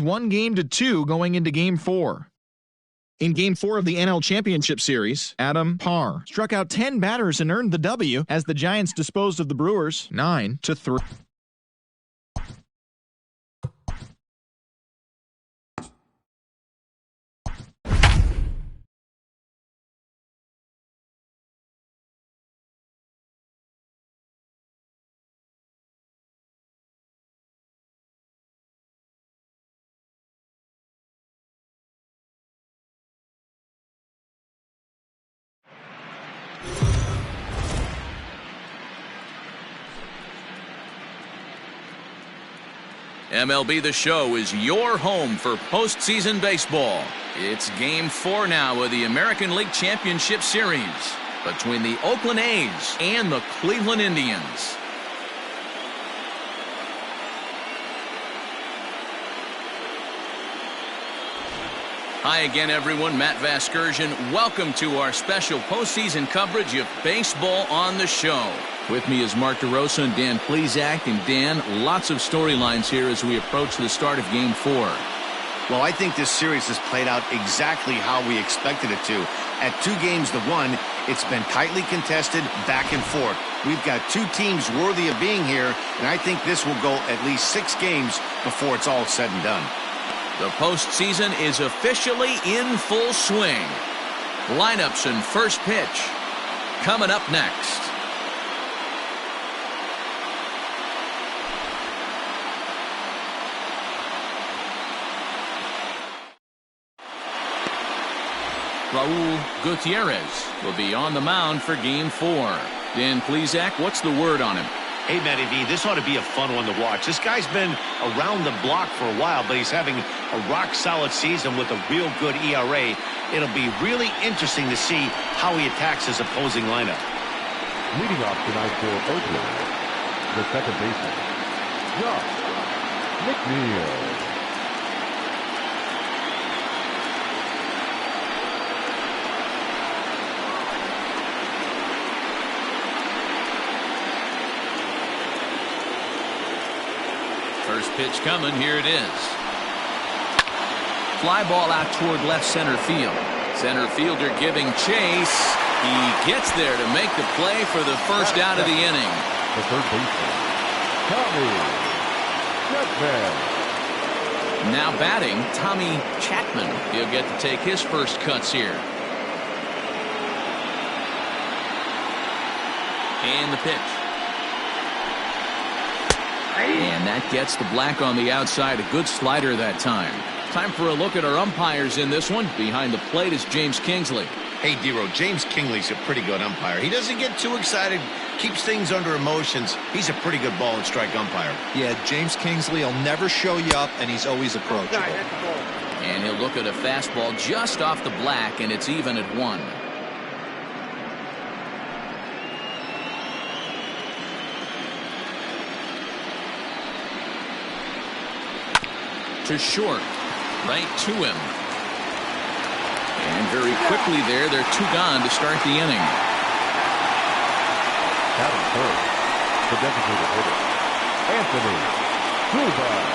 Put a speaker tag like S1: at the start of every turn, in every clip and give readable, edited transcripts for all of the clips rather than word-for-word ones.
S1: 1-2 going into Game 4. In Game 4 of the NL Championship Series, Adam Parr struck out 10 batters and earned the W as the Giants disposed of the Brewers 9-3.
S2: MLB The Show is your home for postseason baseball. It's Game 4 now of the American League Championship Series between the Oakland A's and the Cleveland Indians. Hi again, everyone. Matt Vasgersian. Welcome to our special postseason coverage of Baseball on the Show. With me is Mark DeRosa and Dan Plesac. And Dan, lots of storylines here as we approach the start of Game 4.
S3: Well, I think this series has played out exactly how we expected it to. At 2-1, it's been tightly contested, back and forth. We've got two teams worthy of being here, and I think this will go at least 6 games before it's all said and done.
S2: The postseason is officially in full swing. Lineups and first pitch coming up next. Raul Gutierrez will be on the mound for Game 4. Dan Plesac, what's the word on him?
S3: Hey, Matty V, this ought to be a fun one to watch. This guy's been around the block for a while, but he's having a rock-solid season with a real good ERA. It'll be really interesting to see how he attacks his opposing lineup.
S4: Leading off tonight for Oakland, the second baseman, Josh McNeil.
S2: First pitch coming. Here it is. Fly ball out toward left center field. Center fielder giving chase. He gets there to make the play for the first out of the inning.
S4: The third baseman, Tommy Chapman.
S2: Now batting, Tommy Chapman. He'll get to take his first cuts here. And the pitch. And that gets the black on the outside. A good slider that time. Time for a look at our umpires in this one. Behind the plate is James Kingsley.
S3: Hey, Dero, James Kingsley's a pretty good umpire. He doesn't get too excited, keeps things under emotions. He's a pretty good ball and strike umpire.
S5: Yeah, James Kingsley will never show you up, and he's always approachable.
S2: And he'll look at a fastball just off the black, and it's even at 1. To short, right to him. And very quickly there, they're 2 gone to start the inning.
S4: Batting third, the designated hitter, Anthony Cuba.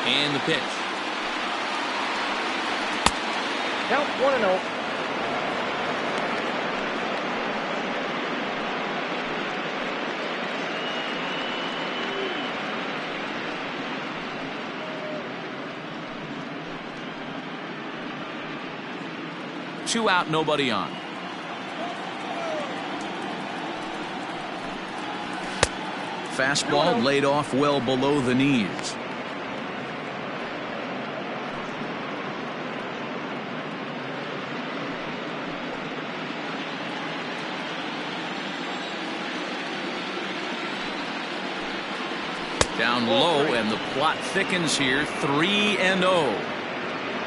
S2: And the pitch.
S6: Count 1-0.
S2: Two out, nobody on. Fastball laid off well below the knees. Down low, and the plot thickens here. 3-0.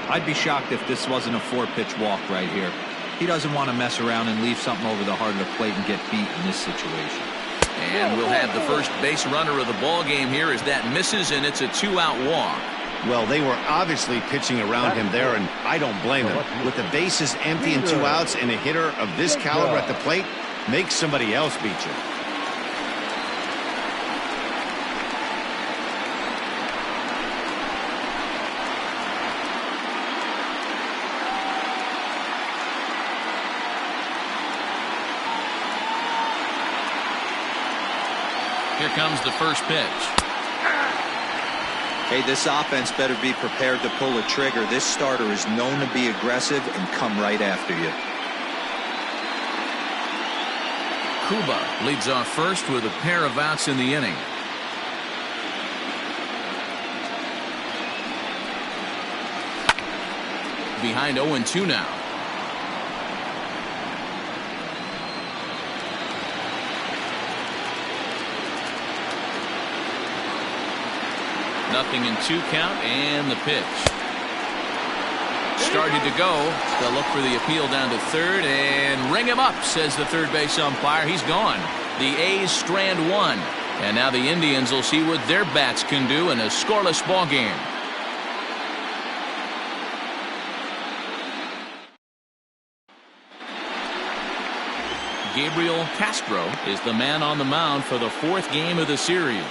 S5: I'd be shocked if this wasn't a 4-pitch walk right here. He doesn't want to mess around and leave something over the heart of the plate and get beat in this situation.
S2: And we'll have the first base runner of the ball game here as that misses, and it's a 2-out walk.
S3: Well, they were obviously pitching around him there, and I don't blame them. With the bases empty and 2 outs and a hitter of this caliber at the plate, make somebody else beat you.
S2: Here comes the first pitch.
S5: Hey, this offense better be prepared to pull a trigger. This starter is known to be aggressive and come right after you.
S2: Cuba leads off first with a pair of outs in the inning. Behind 0-2 now. Nothing in 2 count, and the pitch. Started to go. They'll look for the appeal down to third and ring him up, says the third base umpire. He's gone. The A's strand 1. And now the Indians will see what their bats can do in a scoreless ball game. Gabriel Castro is the man on the mound for the 4th game of the series.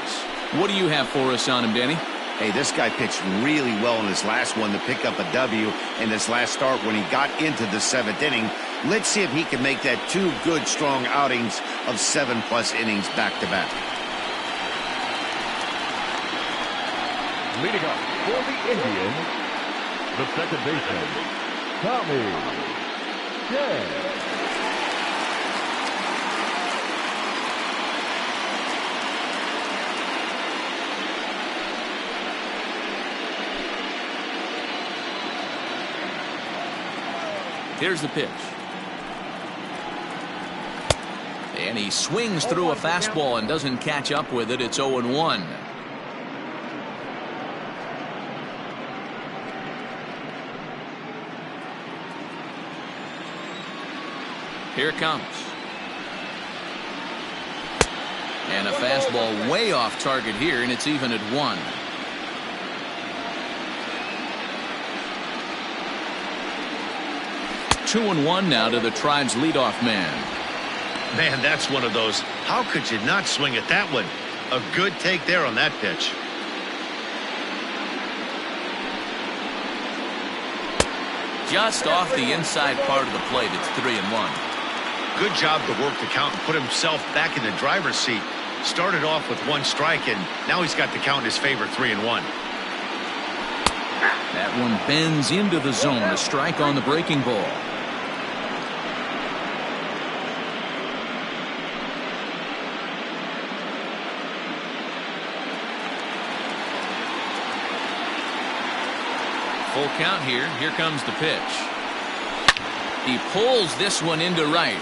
S2: What do you have for us on him, Danny?
S3: Hey, this guy pitched really well in his last one to pick up a W in his last start when he got into the 7th inning. Let's see if he can make that 2 good, strong outings of 7+ innings back-to-back.
S4: Leading up for the Indians, the second baseman, Tommy J.
S2: Here's the pitch. And he swings through a fastball and doesn't catch up with it. It's 0-1. Here it comes. And a fastball way off target here, and it's even at 1. Two and 1 now to the Tribe's leadoff man.
S3: Man, that's one of those. How could you not swing at that one? A good take there on that pitch.
S2: Just off the inside part of the plate. It's 3-1.
S3: Good job to work the count and put himself back in the driver's seat. Started off with 1 strike, and now he's got the count in his favor, 3-1.
S2: That one bends into the zone. A strike on the breaking ball. Full count here. Here comes the pitch. He pulls this one into right.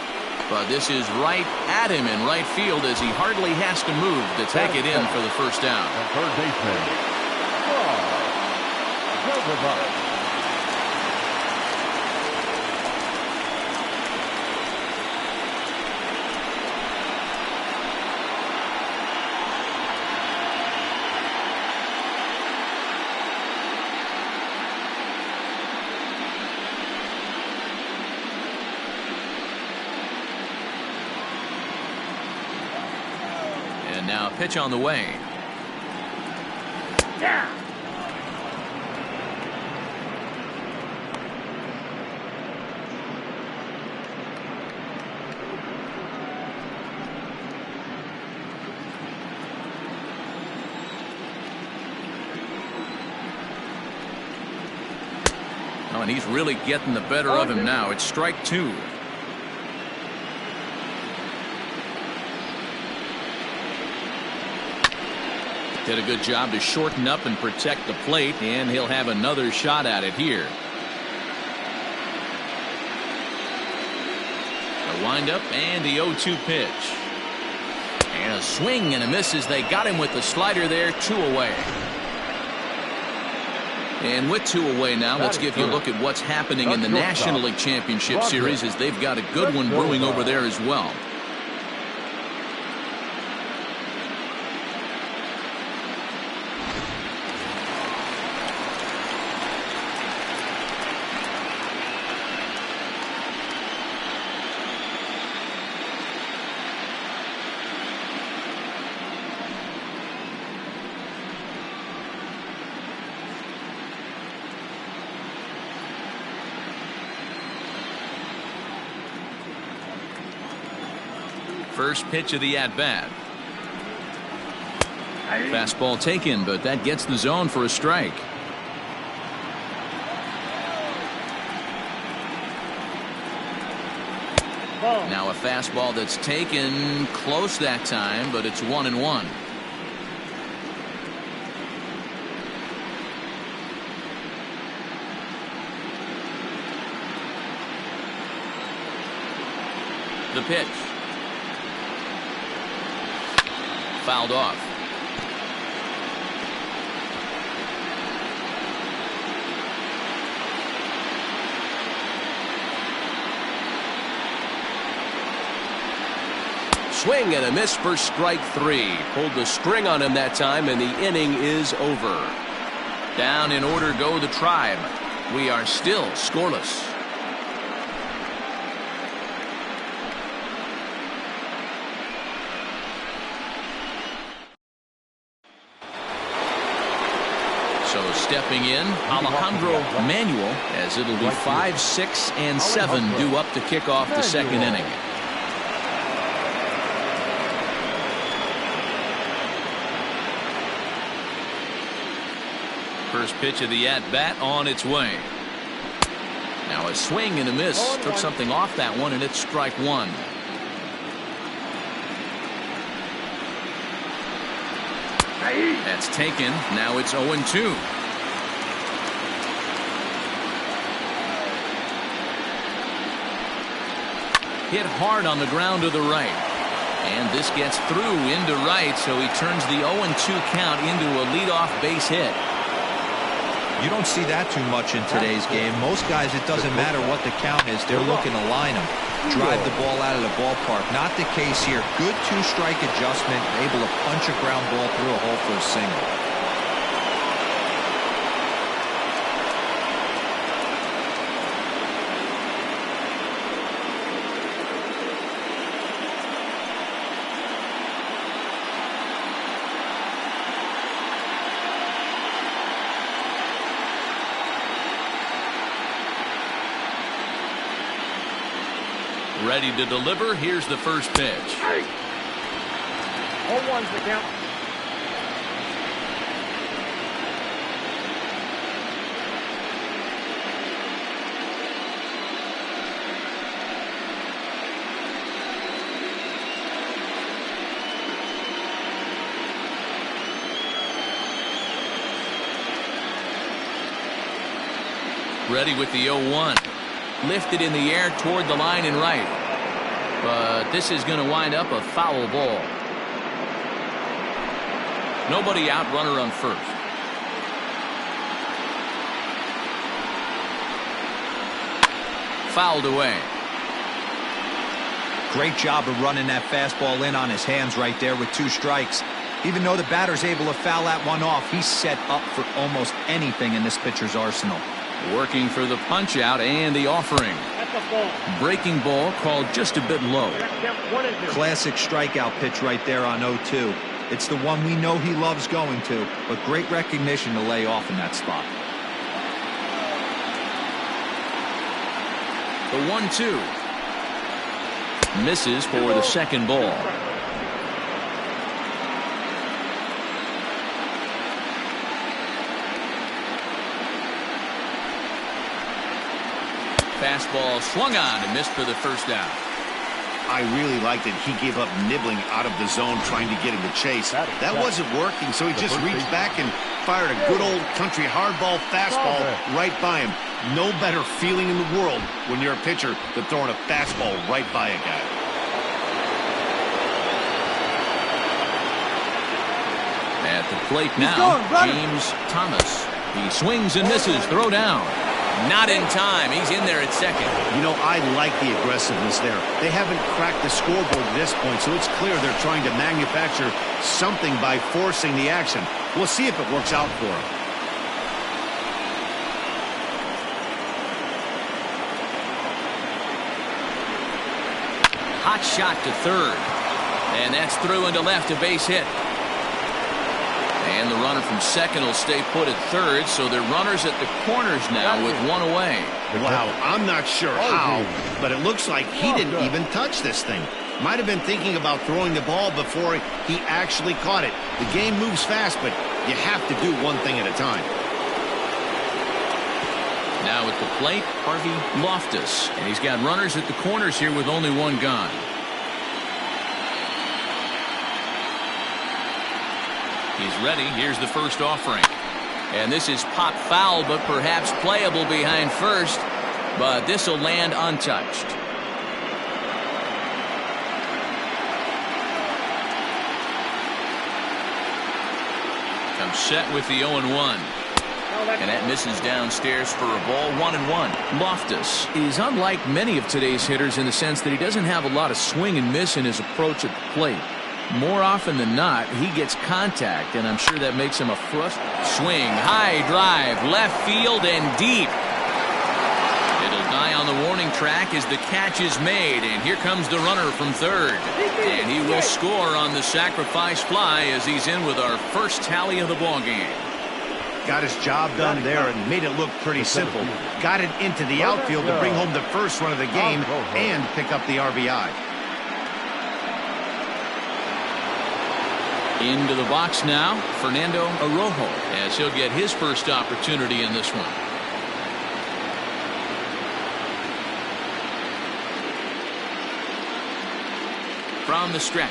S2: But this is right at him in right field as he hardly has to move to take it in for the first down.
S4: Third baseman,
S2: And now a pitch on the way.
S6: Yeah.
S2: Oh, and he's really getting the better of him now. It's strike 2. Did a good job to shorten up and protect the plate, and he'll have another shot at it here. A windup and the 0-2 pitch. And a swing and a miss as they got him with the slider there, 2 away. And with 2 away now, let's give you a look at what's happening in the National League Championship Series, as they've got a good one brewing over there as well. First pitch of the at-bat. Fastball taken, but that gets the zone for a strike. Now a fastball that's taken close that time, but it's 1-1. The pitch. Fouled off.
S7: Swing and a miss for strike 3. Pulled the string on him that time, and the inning is over.
S2: Down in order go the Tribe. We are still scoreless. So stepping in, Alejandro Manuel, as it'll be 5, 6, and 7 due up to kick off the second inning. First pitch of the at-bat on its way. Now a swing and a miss. Took something off that one, and it's strike 1. That's taken. Now it's 0-2. Hit hard on the ground to the right. And this gets through into right, so he turns the 0-2 count into a leadoff base hit.
S5: You don't see that too much in today's game. Most guys, it doesn't matter what the count is. They're looking to line them, drive the ball out of the ballpark. Not the case here. Good 2-strike adjustment, able to punch a ground ball through a hole for a single.
S2: Ready to deliver. Here's the first pitch.
S6: 0-1's the count.
S2: Ready with the 0-1. Lifted in the air toward the line and right. But this is going to wind up a foul ball. Nobody out, runner on first. Fouled away.
S5: Great job of running that fastball in on his hands right there with 2 strikes. Even though the batter's able to foul that one off, he's set up for almost anything in this pitcher's arsenal.
S2: Working for the punch out and the offering. Breaking ball called just a bit low.
S5: Classic strikeout pitch right there on 0-2. It's the one we know he loves going to, but great recognition to lay off in that spot.
S2: The 1-2. Misses for the second ball. Fastball swung on and missed for the first out.
S3: I really liked it. He gave up nibbling out of the zone trying to get him to chase. That wasn't working, so he just reached back and fired a good old country hardball fastball right by him. No better feeling in the world when you're a pitcher than throwing a fastball right by a guy.
S2: At the plate now, James Thomas. He swings and misses. Throw down. Not in time. He's in there at second.
S3: You know, I like the aggressiveness there. They haven't cracked the scoreboard at this point, so it's clear they're trying to manufacture something by forcing the action. We'll see if it works out for them.
S2: Hot shot to third. And that's through into left, a base hit. And the runner from second will stay put at third, so they're runners at the corners now with one away.
S3: Wow, I'm not sure how, but it looks like he didn't even touch this thing. Might have been thinking about throwing the ball before he actually caught it. The game moves fast, but you have to do one thing at a time.
S2: Now at the plate, Harvey Loftus. And he's got runners at the corners here with only one gone. He's ready. Here's the first offering. And this is pop foul, but perhaps playable behind first. But this will land untouched. Comes set with the 0-1. And that misses downstairs for a ball. 1-1. Loftus is unlike many of today's hitters in the sense that he doesn't have a lot of swing and miss in his approach at the plate. More often than not, he gets contact, and I'm sure that makes him a swing. High drive, left field, and deep. It'll die on the warning track as the catch is made, and here comes the runner from third. And he will score on the sacrifice fly as he's in with our first tally of the ballgame.
S3: Got his job done there and made it look pretty simple. Got it into the outfield to bring home the first run of the game and pick up the RBI.
S2: Into the box now, Fernando Arrojo, as he'll get his first opportunity in this one. From the stretch.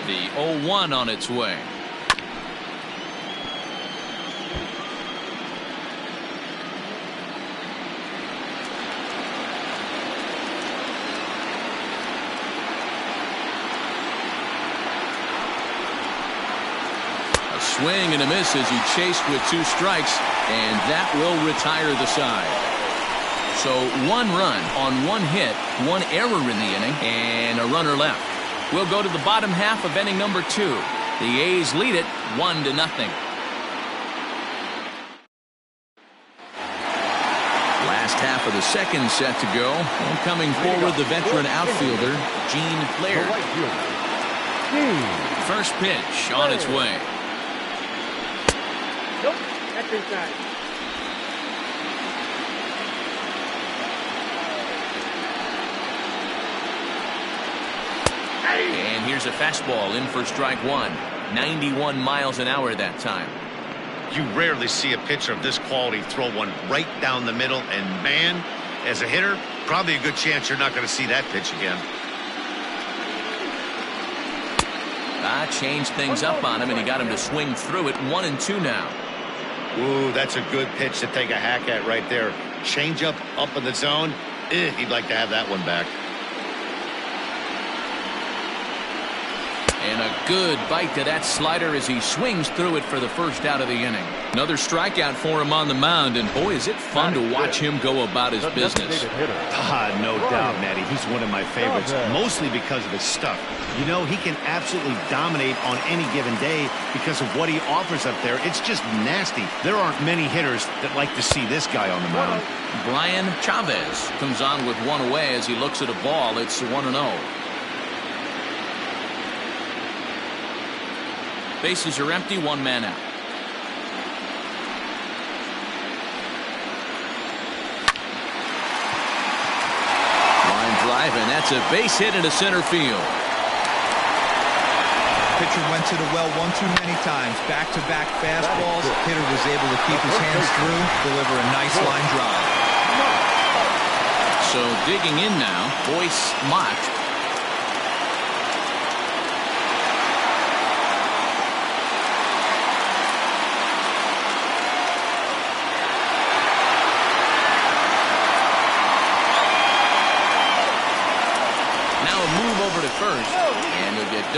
S2: The 0-1 on its way. Swing and a miss as he chased with 2 strikes, and that will retire the side. So 1 run on 1 hit, 1 error in the inning, and a runner left. We'll go to the bottom half of inning number 2. The A's lead it 1-0. Last half of the second set to go. And coming forward, the veteran outfielder, Gene Laird. First pitch on its way.
S6: Nope, that's inside.
S2: And here's a fastball in for strike 1. 91 miles an hour that time.
S3: You rarely see a pitcher of this quality throw one right down the middle, and man, as a hitter, probably a good chance you're not going to see that pitch again.
S2: Changed things up on him, and he got him to swing through it. 1-2 now.
S3: Ooh, that's a good pitch to take a hack at right there. Change up in the zone. He'd like to have that one back.
S2: And a good bite to that slider as he swings through it for the first out of the inning. Another strikeout for him on the mound, and boy, is it fun to watch him go about his business.
S3: No doubt, Matty. He's one of my favorites, mostly because of his stuff. You know, he can absolutely dominate on any given day because of what he offers up there. It's just nasty. There aren't many hitters that like to see this guy on the mound.
S2: Brian Chavez comes on with 1 away as he looks at a ball. It's 1-0. Bases are empty, 1 man out. Line drive, and that's a base hit into center field.
S5: Pitcher went to the well one too many times. Back-to-back fastballs. Hitter was able to keep his hands through, deliver a nice line drive.
S2: So digging in now, Boyce Mott.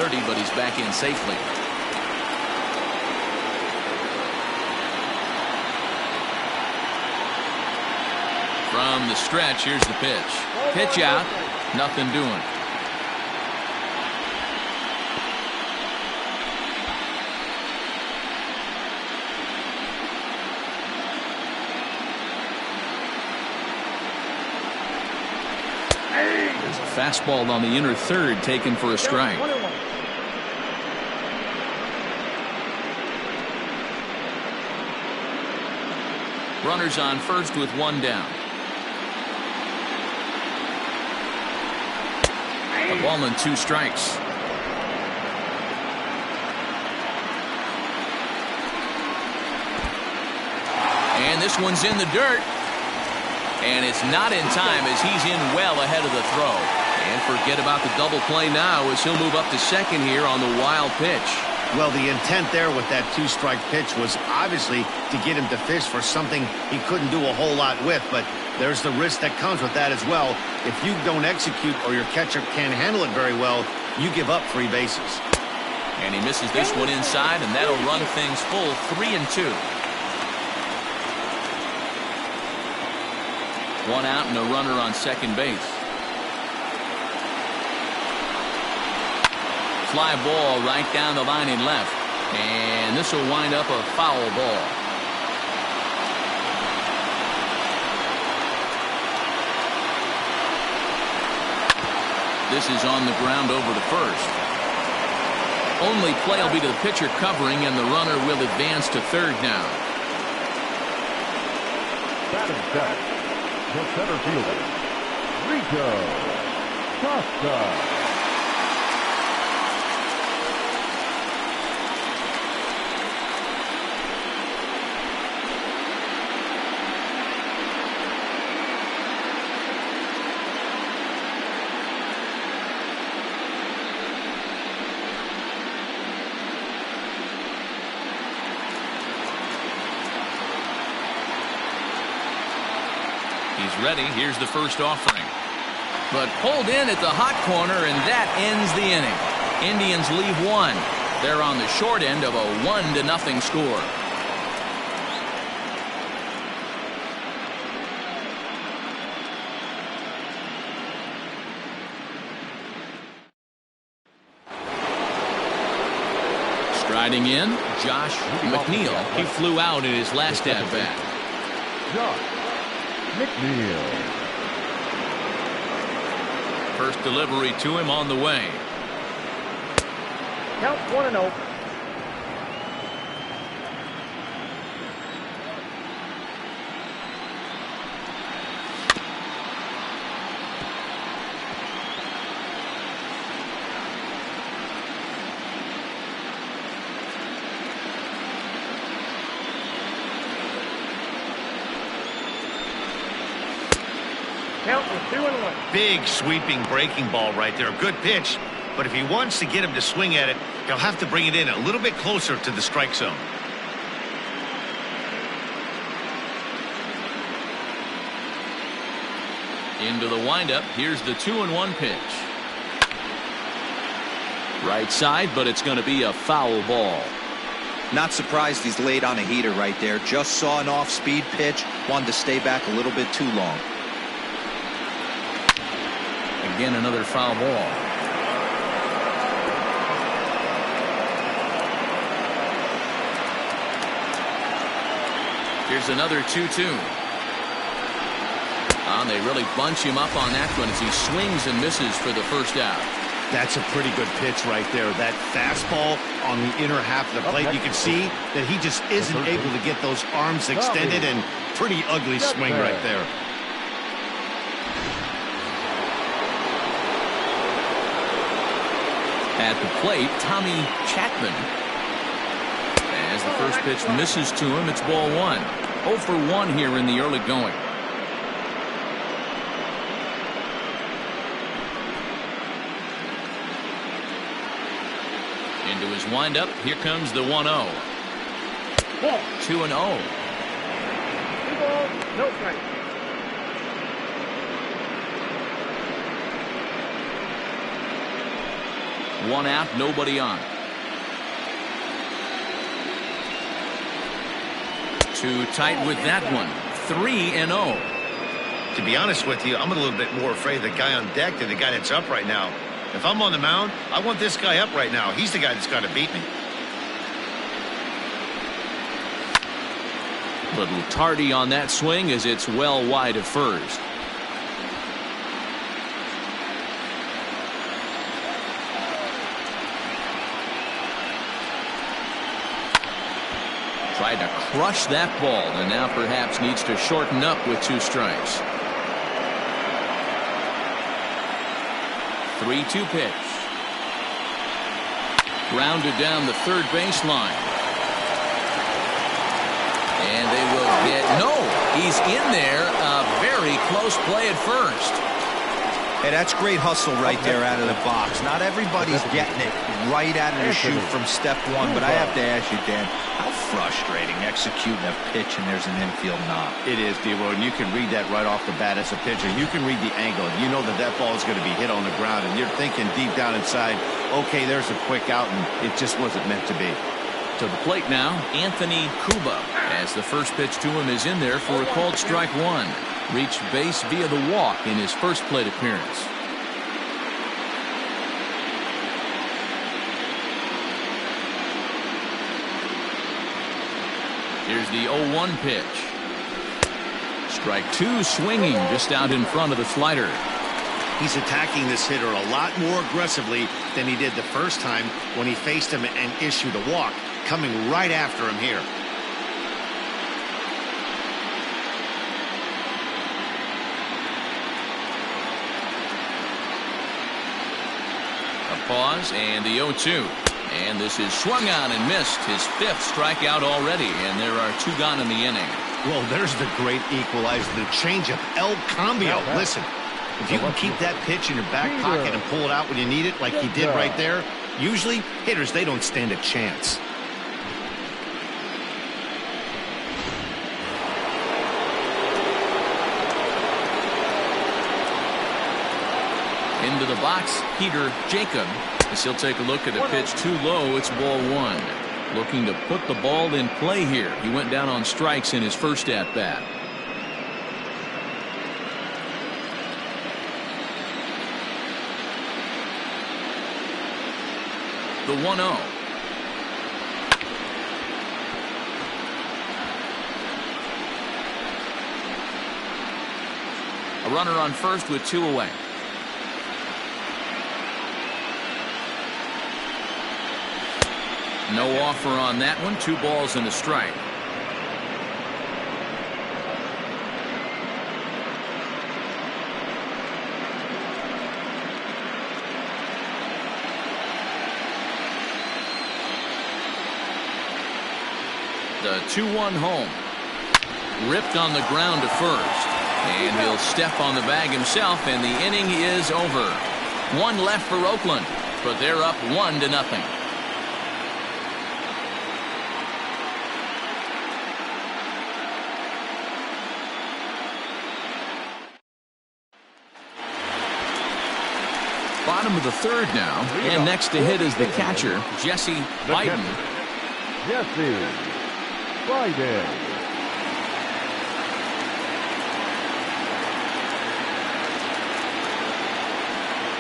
S2: dirty, but he's back in safely. From the stretch, here's the pitch. Pitch out, nothing doing. There's a fastball on the inner third taken for a strike. Runners on first with one down. A ball and 2 strikes. And this one's in the dirt. And it's not in time as he's in well ahead of the throw. And forget about the double play now as he'll move up to second here on the wild pitch.
S3: Well, the intent there with that 2-strike pitch was obviously to get him to fish for something he couldn't do a whole lot with, but there's the risk that comes with that as well. If you don't execute or your catcher can't handle it very well, you give up 3 bases.
S2: And he misses this one inside, and that'll run things full 3-2. 1 out and a runner on second base. Fly ball right down the line in left. And this will wind up a foul ball. This is on the ground over to first. Only play will be to the pitcher covering, and the runner will advance to third now.
S4: Batting set, the center fielder, Rico Costa.
S2: He's ready. Here's the first offering. But pulled in at the hot corner, and that ends the inning. Indians leave 1. They're on the short end of a 1-0 score. Striding in, Josh McNeil. He flew out in his last at-bat.
S4: Josh McNeil.
S2: First delivery to him on the way.
S6: Count 1-0. Count is 2-1.
S3: Big sweeping breaking ball right there. Good pitch. But if he wants to get him to swing at it, he'll have to bring it in a little bit closer to the strike zone.
S2: Into the windup. Here's the 2-1 pitch. Right side, but it's going to be a foul ball.
S5: Not surprised he's laid on a heater right there. Just saw an off-speed pitch. Wanted to stay back a little bit too long.
S2: Again, another foul ball. Here's another 2-2. And they really bunch him up on that one as he swings and misses for the first out.
S3: That's a pretty good pitch right there. That fastball on the inner half of the plate. You can see that he just isn't able to get those arms extended, and pretty ugly swing right there.
S2: At the plate, Tommy Chapman. As the first pitch misses to him, it's ball 1. 0 for 1 here in the early going. Into his windup, here comes the 1-0. 2-0.
S6: 2 balls, no strikes.
S2: One out, nobody on. Too tight with that one. 3-0.
S3: To be honest with you, I'm a little bit more afraid of the guy on deck than the guy that's up right now. If I'm on the mound, I want this guy up right now. He's the guy that's got to beat me.
S2: Little tardy on that swing as it's well wide of first. Tried to crush that ball and now perhaps needs to shorten up with 2 strikes. 3-2 pitch. Grounded down the third baseline. And they will get, no, he's in there. A very close play at first.
S5: Hey, that's great hustle right there out of the box. Not everybody's getting it right out of the chute from step one, but I have to ask you, Dan, how frustrating executing a pitch and there's an infield knock.
S3: It is, D-Road, and you can read that right off the bat as a pitcher. You can read the angle. You know that that ball is going to be hit on the ground, and you're thinking deep down inside, okay, there's a quick out, and it just wasn't meant to be.
S2: To the plate now, Anthony Cuba, as the first pitch to him is in there for a called strike 1. Reached base via the walk in his first plate appearance. Here's the 0-1 pitch. Strike 2 swinging just out in front of the slider.
S3: He's attacking this hitter a lot more aggressively than he did the first time when he faced him and issued a walk, coming right after him here.
S2: Pause and the 0-2, and this is swung on and missed, his 5th strikeout already, and there are 2 gone in the inning.
S3: Well, there's the great equalizer, the changeup, El Cambio. Listen, if you can keep that pitch in your back pocket and pull it out when you need it like he did right there, usually hitters, they don't stand a chance.
S2: Into the box, Peter Jacob, as he'll take a look at a pitch too low. It's ball 1. Looking to put the ball in play here. He went down on strikes in his first at-bat. The 1-0. A runner on first with 2 away. No offer on that one. 2 balls and a strike. The 2-1 home. Ripped on the ground to first. And he'll step on the bag himself, and the inning is over. 1 left for Oakland, but they're up 1-0. Bottom of the 3rd now, and next to hit is the catcher, Jesse Biden.
S4: Jesse Biden.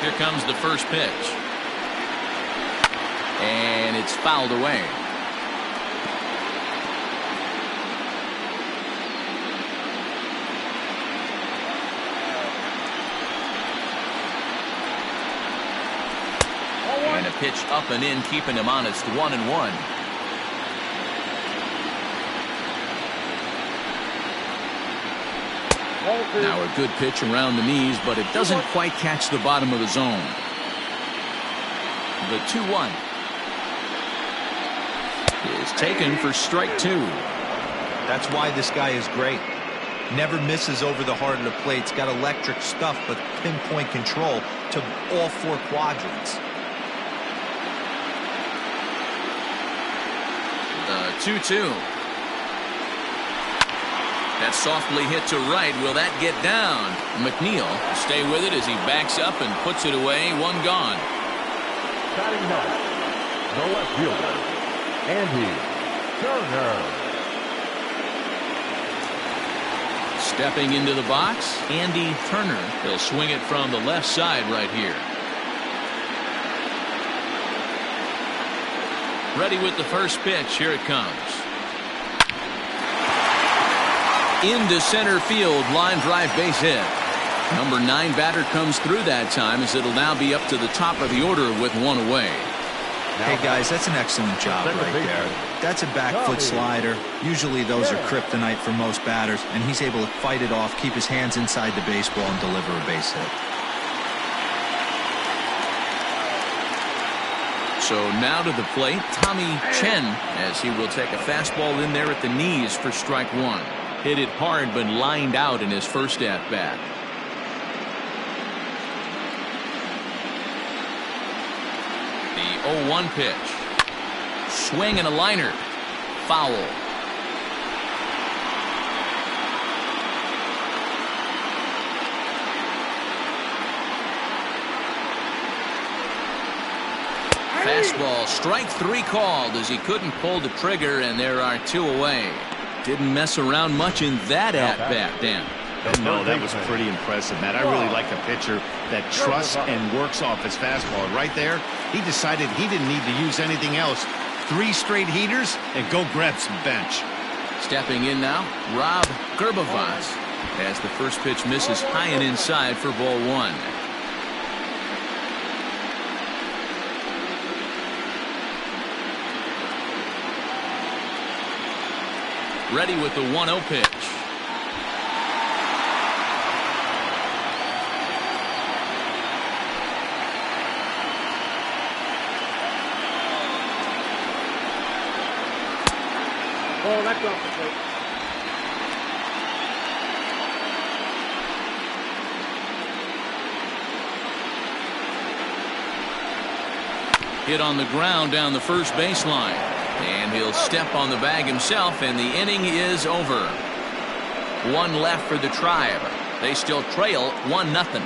S2: Here comes the first pitch. And it's fouled away. And a pitch up and in, keeping him honest. 1-1. Now a good pitch around the knees, but it doesn't quite catch the bottom of the zone. The 2-1 is taken for strike 2.
S5: That's why this guy is great. Never misses over the heart of the plate. It's got electric stuff, but pinpoint control to all 4 quadrants.
S2: The 2-2. That's softly hit to right. Will that get down? McNeil will stay with it as he backs up and puts it away. 1 gone.
S4: Batting ninth, the left fielder, Andy Turner.
S2: Stepping into the box, Andy Turner. He'll swing it from the left side right here. Ready with the first pitch. Here it comes. Into center field, line drive base hit. Number 9 batter comes through that time, as it'll now be up to the top of the order with one away.
S5: Hey guys, that's an excellent job right there. That's a back foot slider. Usually those are kryptonite for most batters, and he's able to fight it off, keep his hands inside the baseball, and deliver a base hit.
S2: So now to the plate, Tommy Chen, as he will take a fastball in there at the knees for strike one. Hit it hard, but lined out in his first at-bat. The 0-1 pitch. Swing and a liner. Foul. Fastball, strike 3 called, as he couldn't pull the trigger, and there are 2 away. Didn't mess around much in that at-bat, Dan.
S3: No, that was pretty impressive, Matt. I really like a pitcher that trusts and works off his fastball. Right there, he decided he didn't need to use anything else. 3 straight heaters and go grab some bench.
S2: Stepping in now, Rob Gerbavaz, as the first pitch misses high and inside for ball 1. Ready with the 1-0 pitch.
S6: Oh, that's off the plate.
S2: Hit on the ground down the first baseline. And he'll step on the bag himself, and the inning is over. 1 left for the Tribe. They still trail 1-0.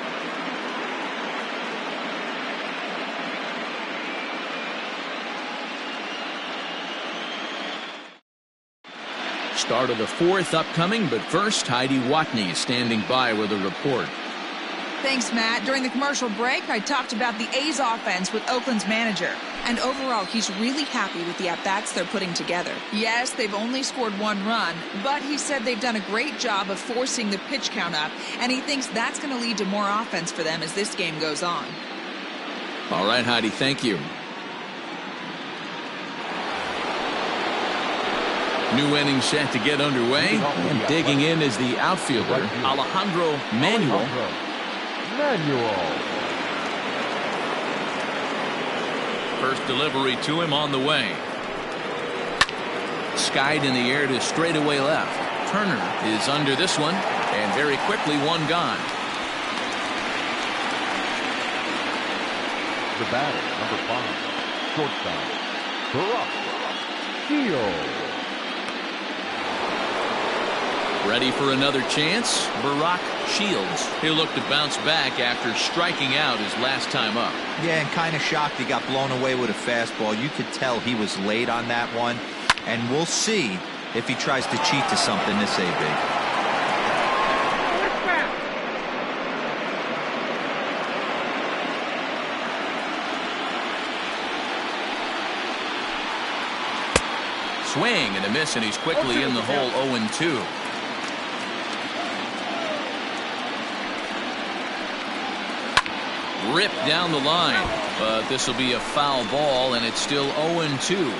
S2: Start of the 4th upcoming, but first, Heidi Watney is standing by with a report.
S8: Thanks, Matt. During the commercial break, I talked about the A's offense with Oakland's manager. And overall, he's really happy with the at-bats they're putting together. Yes, they've only scored 1 run, but he said they've done a great job of forcing the pitch count up, and he thinks that's going to lead to more offense for them as this game goes on.
S2: All right, Heidi, thank you. New inning set to get underway, and digging in is the outfielder, Alejandro Manuel. First delivery to him on the way. Skied in the air to straightaway left. Turner is under this one, and very quickly 1 gone.
S4: The batter, number 5, shortstop, Shields.
S2: Ready for another chance? Barack Shields. He'll look to bounce back after striking out his last time up.
S5: Yeah, and kind of shocked he got blown away with a fastball. You could tell he was late on that one. And we'll see if he tries to cheat to something this AB.
S2: Swing and a miss, and he's quickly in the hole. 0-2. Ripped down the line, but this will be a foul ball, and it's still 0-2.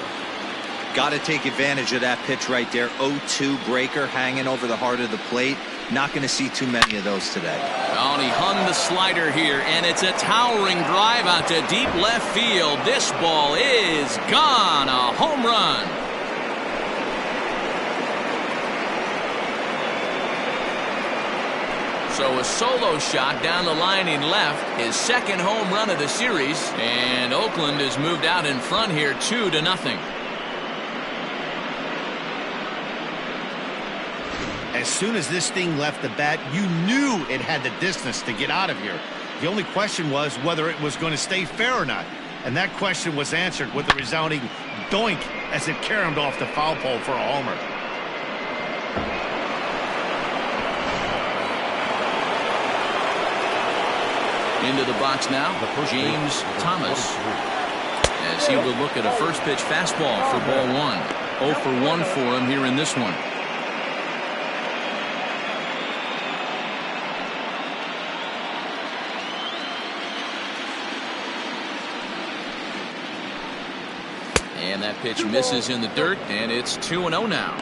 S5: Got to take advantage of that pitch right there. 0-2 breaker hanging over the heart of the plate. Not going to see too many of those today.
S2: Oh, and he hung the slider here, and it's a towering drive out to deep left field. This ball is gone. A home run. So a solo shot down the line in left, his 2nd home run of the series, and Oakland has moved out in front here 2-0.
S3: As soon as this thing left the bat, you knew it had the distance to get out of here. The only question was whether it was going to stay fair or not. And that question was answered with a resounding doink as it caromed off the foul pole for a homer.
S2: Into the box now, James Thomas, as he will look at a first pitch fastball for ball one. 0 for 1 for him here in this one. And that pitch misses in the dirt, and it's 2-0 now.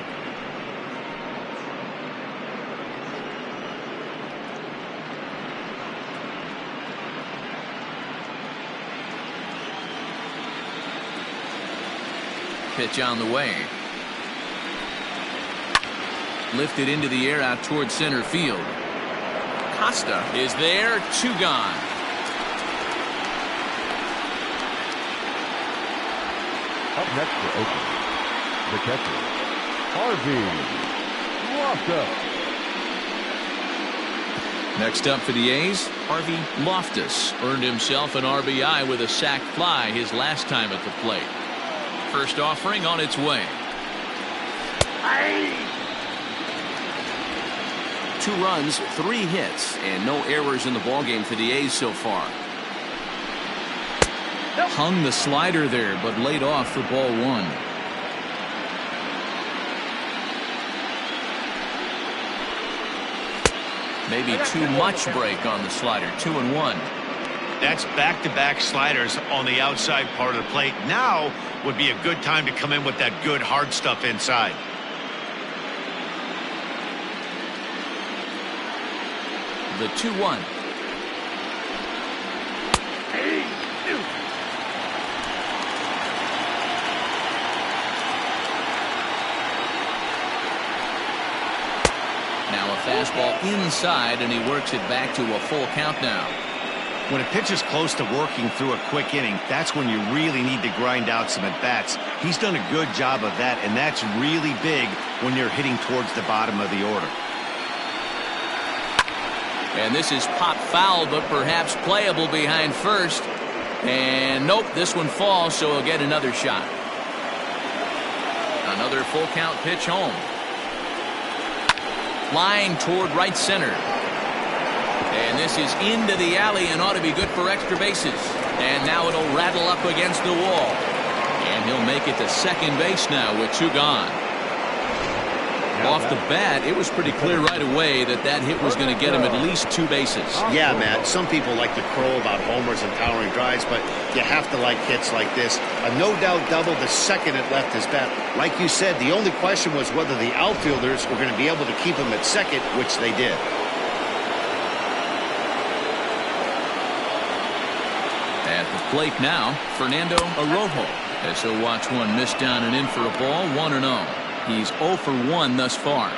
S2: Pitch on the way. Lifted into the air out towards center field. Costa is there, 2 gone.
S4: Up next for Oakland, the catcher, Harvey Loftus.
S2: Next up for the A's, Harvey Loftus earned himself an RBI with a sac fly his last time at the plate. First offering on its way. 2 runs, 3 hits, and no errors in the ballgame for the A's so far. Hung the slider there, but laid off for ball 1. Maybe too much break on the slider. 2-1.
S3: That's back-to-back sliders on the outside part of the plate. Now would be a good time to come in with that good hard stuff inside.
S2: The 2-1. Now a fastball inside, and he works it back to a full count now.
S3: When a pitch is close to working through a quick inning, that's when you really need to grind out some at-bats. He's done a good job of that, and that's really big when you're hitting towards the bottom of the order.
S2: And this is pop foul, but perhaps playable behind first. And nope, this one falls, so he'll get another shot. Another full count pitch home. Line toward right center. And this is into the alley and ought to be good for extra bases. And now it'll rattle up against the wall. And he'll make it to second base now with 2 gone. Off the bat, it was pretty clear right away that that hit was going to get him at least 2 bases.
S3: Yeah, Matt, some people like to crow about homers and towering drives, but you have to like hits like this. A no-doubt double the second it left his bat. Like you said, the only question was whether the outfielders were going to be able to keep him at second, which they did.
S2: At the plate now, Fernando Arrojo, as he'll watch one miss down and in for a ball. 1-0. He's 0 for 1 thus far.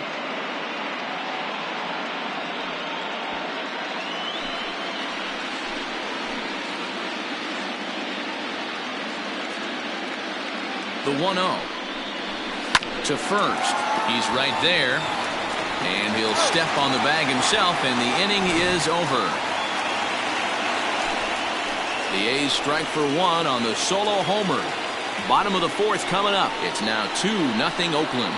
S2: The 1-0 to first. He's right there, and he'll step on the bag himself, and the inning is over. The A's strike for 1 on the solo homer. Bottom of the 4th coming up. It's now 2-0 Oakland.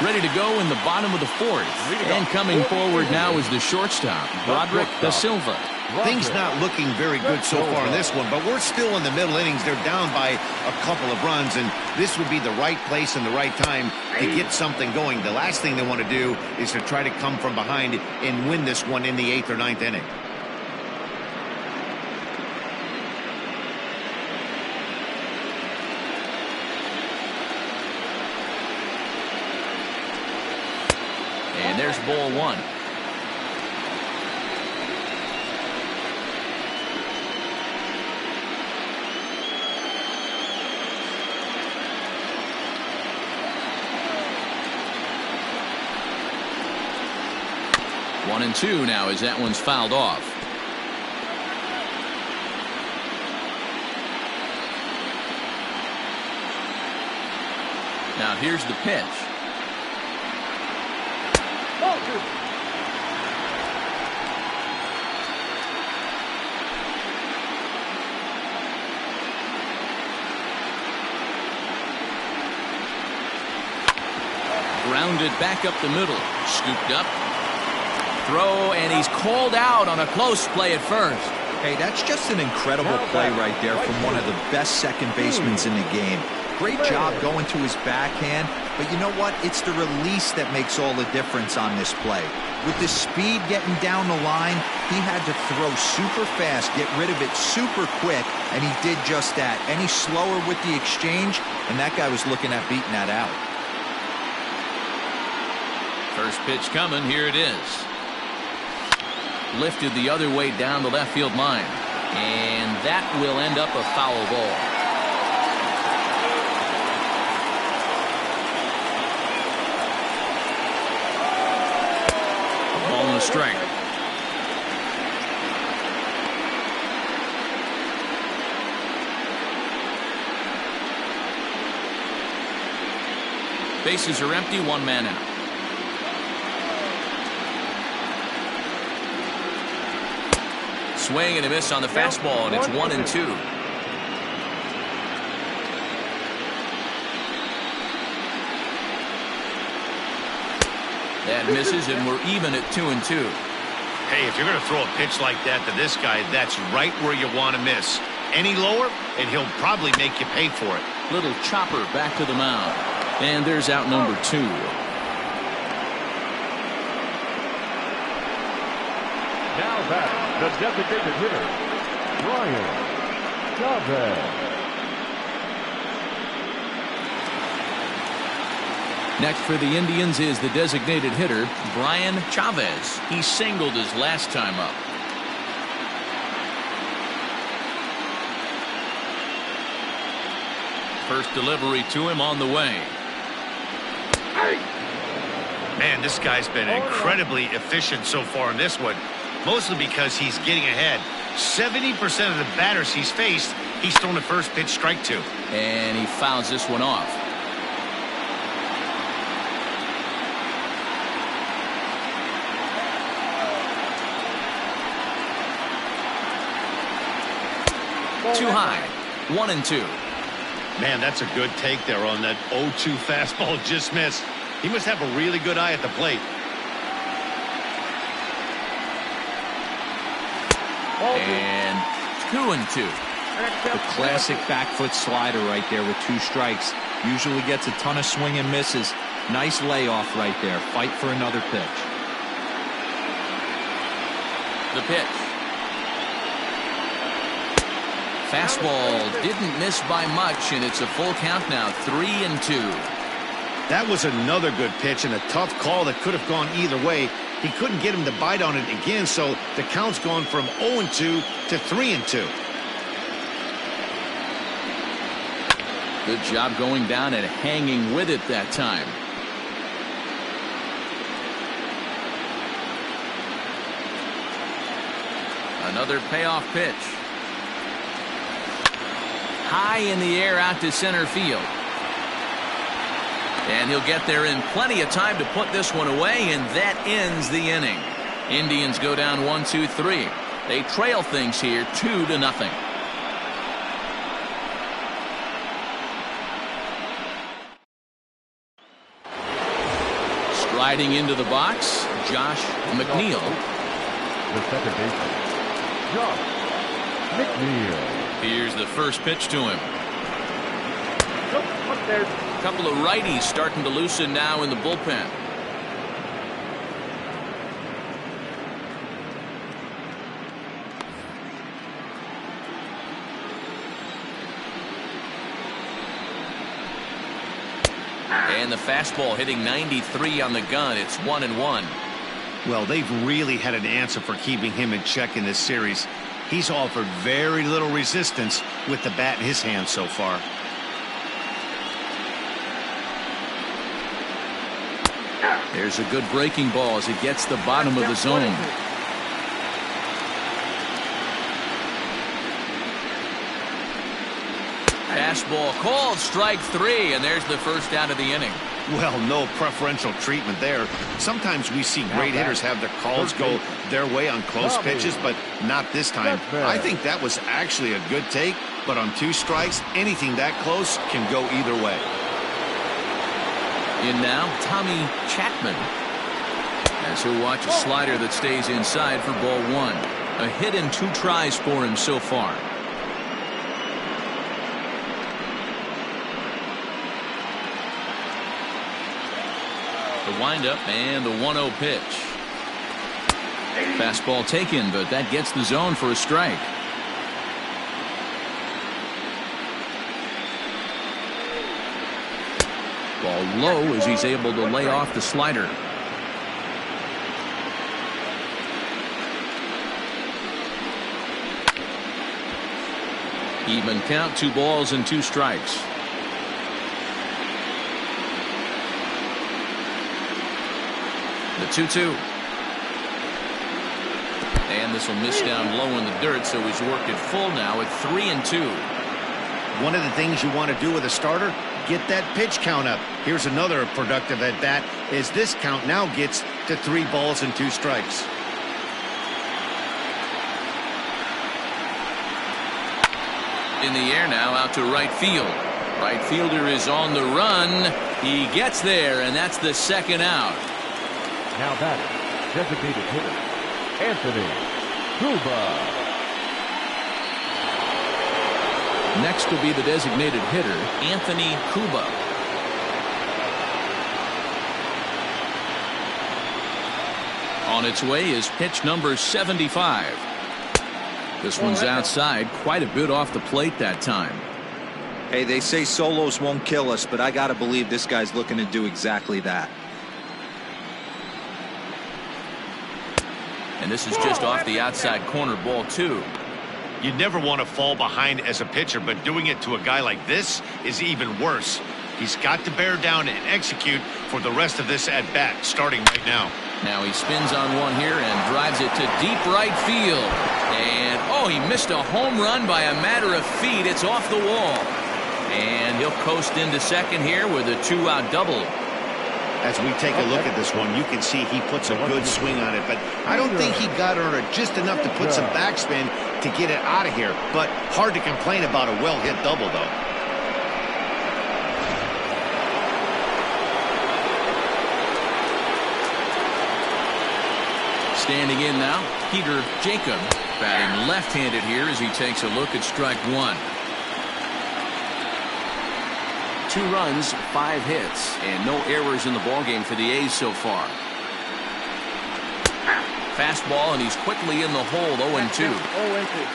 S2: Ready to go in the bottom of the 4th. And coming forward now is the shortstop, Broderick Da Silva.
S3: Things not looking very good so far in this one, but we're still in the middle innings. They're down by a couple of runs, and this would be the right place and the right time to get something going. The last thing they want to do is to try to come from behind and win this one in the 8th or 9th inning.
S2: And there's ball 1. One and 2 now as that one's fouled off. Now here's the pitch.
S6: 1-2.
S2: Grounded back up the middle. Scooped up. Throw, and he's called out on a close play at first.
S5: Hey, that's just an incredible play right there from one of the best second basemen in the game. Great job going to his backhand, but you know what? It's the release that makes all the difference on this play. With the speed getting down the line, he had to throw super fast, get rid of it super quick, and he did just that. Any slower with the exchange, and that guy was looking at beating that out.
S2: First pitch coming. Here it is. Lifted the other way down the left field line. And that will end up a foul ball. A ball and a strike. Bases are empty, one man out. Swing and a miss on the fastball, and it's 1-2. That misses, and we're even at 2-2.
S3: Hey, if you're going to throw a pitch like that to this guy, that's right where you want to miss. Any lower, and he'll probably make you pay for it.
S2: Little chopper back to the mound. And there's out number 2.
S4: Now back, the designated hitter, Brian Chavez.
S2: Next for the Indians is the designated hitter, Brian Chavez. He singled his last time up. First delivery to him on the way.
S3: Man, this guy's been incredibly efficient so far in this one. Mostly because he's getting ahead. 70% of the batters he's faced, he's thrown the first pitch strike to.
S2: And he fouls this one off. Too high. 1-2.
S3: Man, that's a good take there on that 0-2 fastball just missed. He must have a really good eye at the plate.
S2: And 2-2.
S5: The classic back foot slider right there with 2 strikes. Usually gets a ton of swing and misses. Nice layoff right there. Fight for another pitch.
S2: The pitch. Fastball didn't miss by much, and it's a full count now, 3-2.
S3: That was another good pitch and a tough call that could have gone either way. He couldn't get him to bite on it again, so the count's gone from 0-2 to 3-2.
S2: Good job going down and hanging with it that time. Another payoff pitch. High in the air out to center field. And he'll get there in plenty of time to put this one away, and that ends the inning. Indians go down 1-2-3. They trail things here 2-0. Striding into the box, Josh McNeil.
S4: The second baseman, Josh McNeil.
S2: Here's the first pitch to him.
S6: Up there.
S2: A couple of righties starting to loosen now in the bullpen. And the fastball hitting 93 on the gun. It's 1-1.
S3: Well, they've really had an answer for keeping him in check in this series. He's offered very little resistance with the bat in his hand so far.
S2: There's a good breaking ball as it gets the bottom of the zone. Fastball called, strike 3, and there's the first out of the inning.
S3: Well, no preferential treatment there. Sometimes we see great hitters have their calls go their way on close pitches, but not this time. I think that was actually a good take, but on 2 strikes, anything that close can go either way.
S2: In now, Tommy Chapman. As he'll watch a slider that stays inside for ball 1. A hit and 2 tries for him so far. The windup and the 1-0 pitch. Fastball taken, but that gets the zone for a strike. Ball low as he's able to lay off the slider. Even count, 2 balls and 2 strikes. The 2-2. And this will miss down low in the dirt, so he's worked it full now at 3-2.
S3: One of the things you want to do with a starter, get that pitch count up. Here's another productive at bat as this count now gets to 3 balls and 2 strikes.
S2: In the air now, out to right field. Right fielder is on the run. He gets there, and that's the 2nd out.
S4: Now batting, designated hitter, Anthony Cuba.
S2: Next will be the designated hitter, Anthony Cuba. On its way is pitch number 75. This one's outside, quite a bit off the plate that time.
S5: Hey, they say solos won't kill us, but I got to believe this guy's looking to do exactly that.
S2: And this is just off the outside corner, ball 2.
S3: You never want to fall behind as a pitcher, but doing it to a guy like this is even worse. He's got to bear down and execute for the rest of this at-bat, starting right now.
S2: Now he spins on one here and drives it to deep right field. And, oh, he missed a home run by a matter of feet. It's off the wall. And he'll coast into second here with a 2-out double.
S3: As we take a look at this one, you can see he puts a good swing on it, but I don't think he got on it just enough to put some backspin to get it out of here. But hard to complain about a well-hit double, though.
S2: Standing in now, Peter Jacob, batting left-handed here as he takes a look at strike 1. 2 runs, 5 hits, and no errors in the ballgame for the A's so far. Fastball, and he's quickly in the hole, 0-2.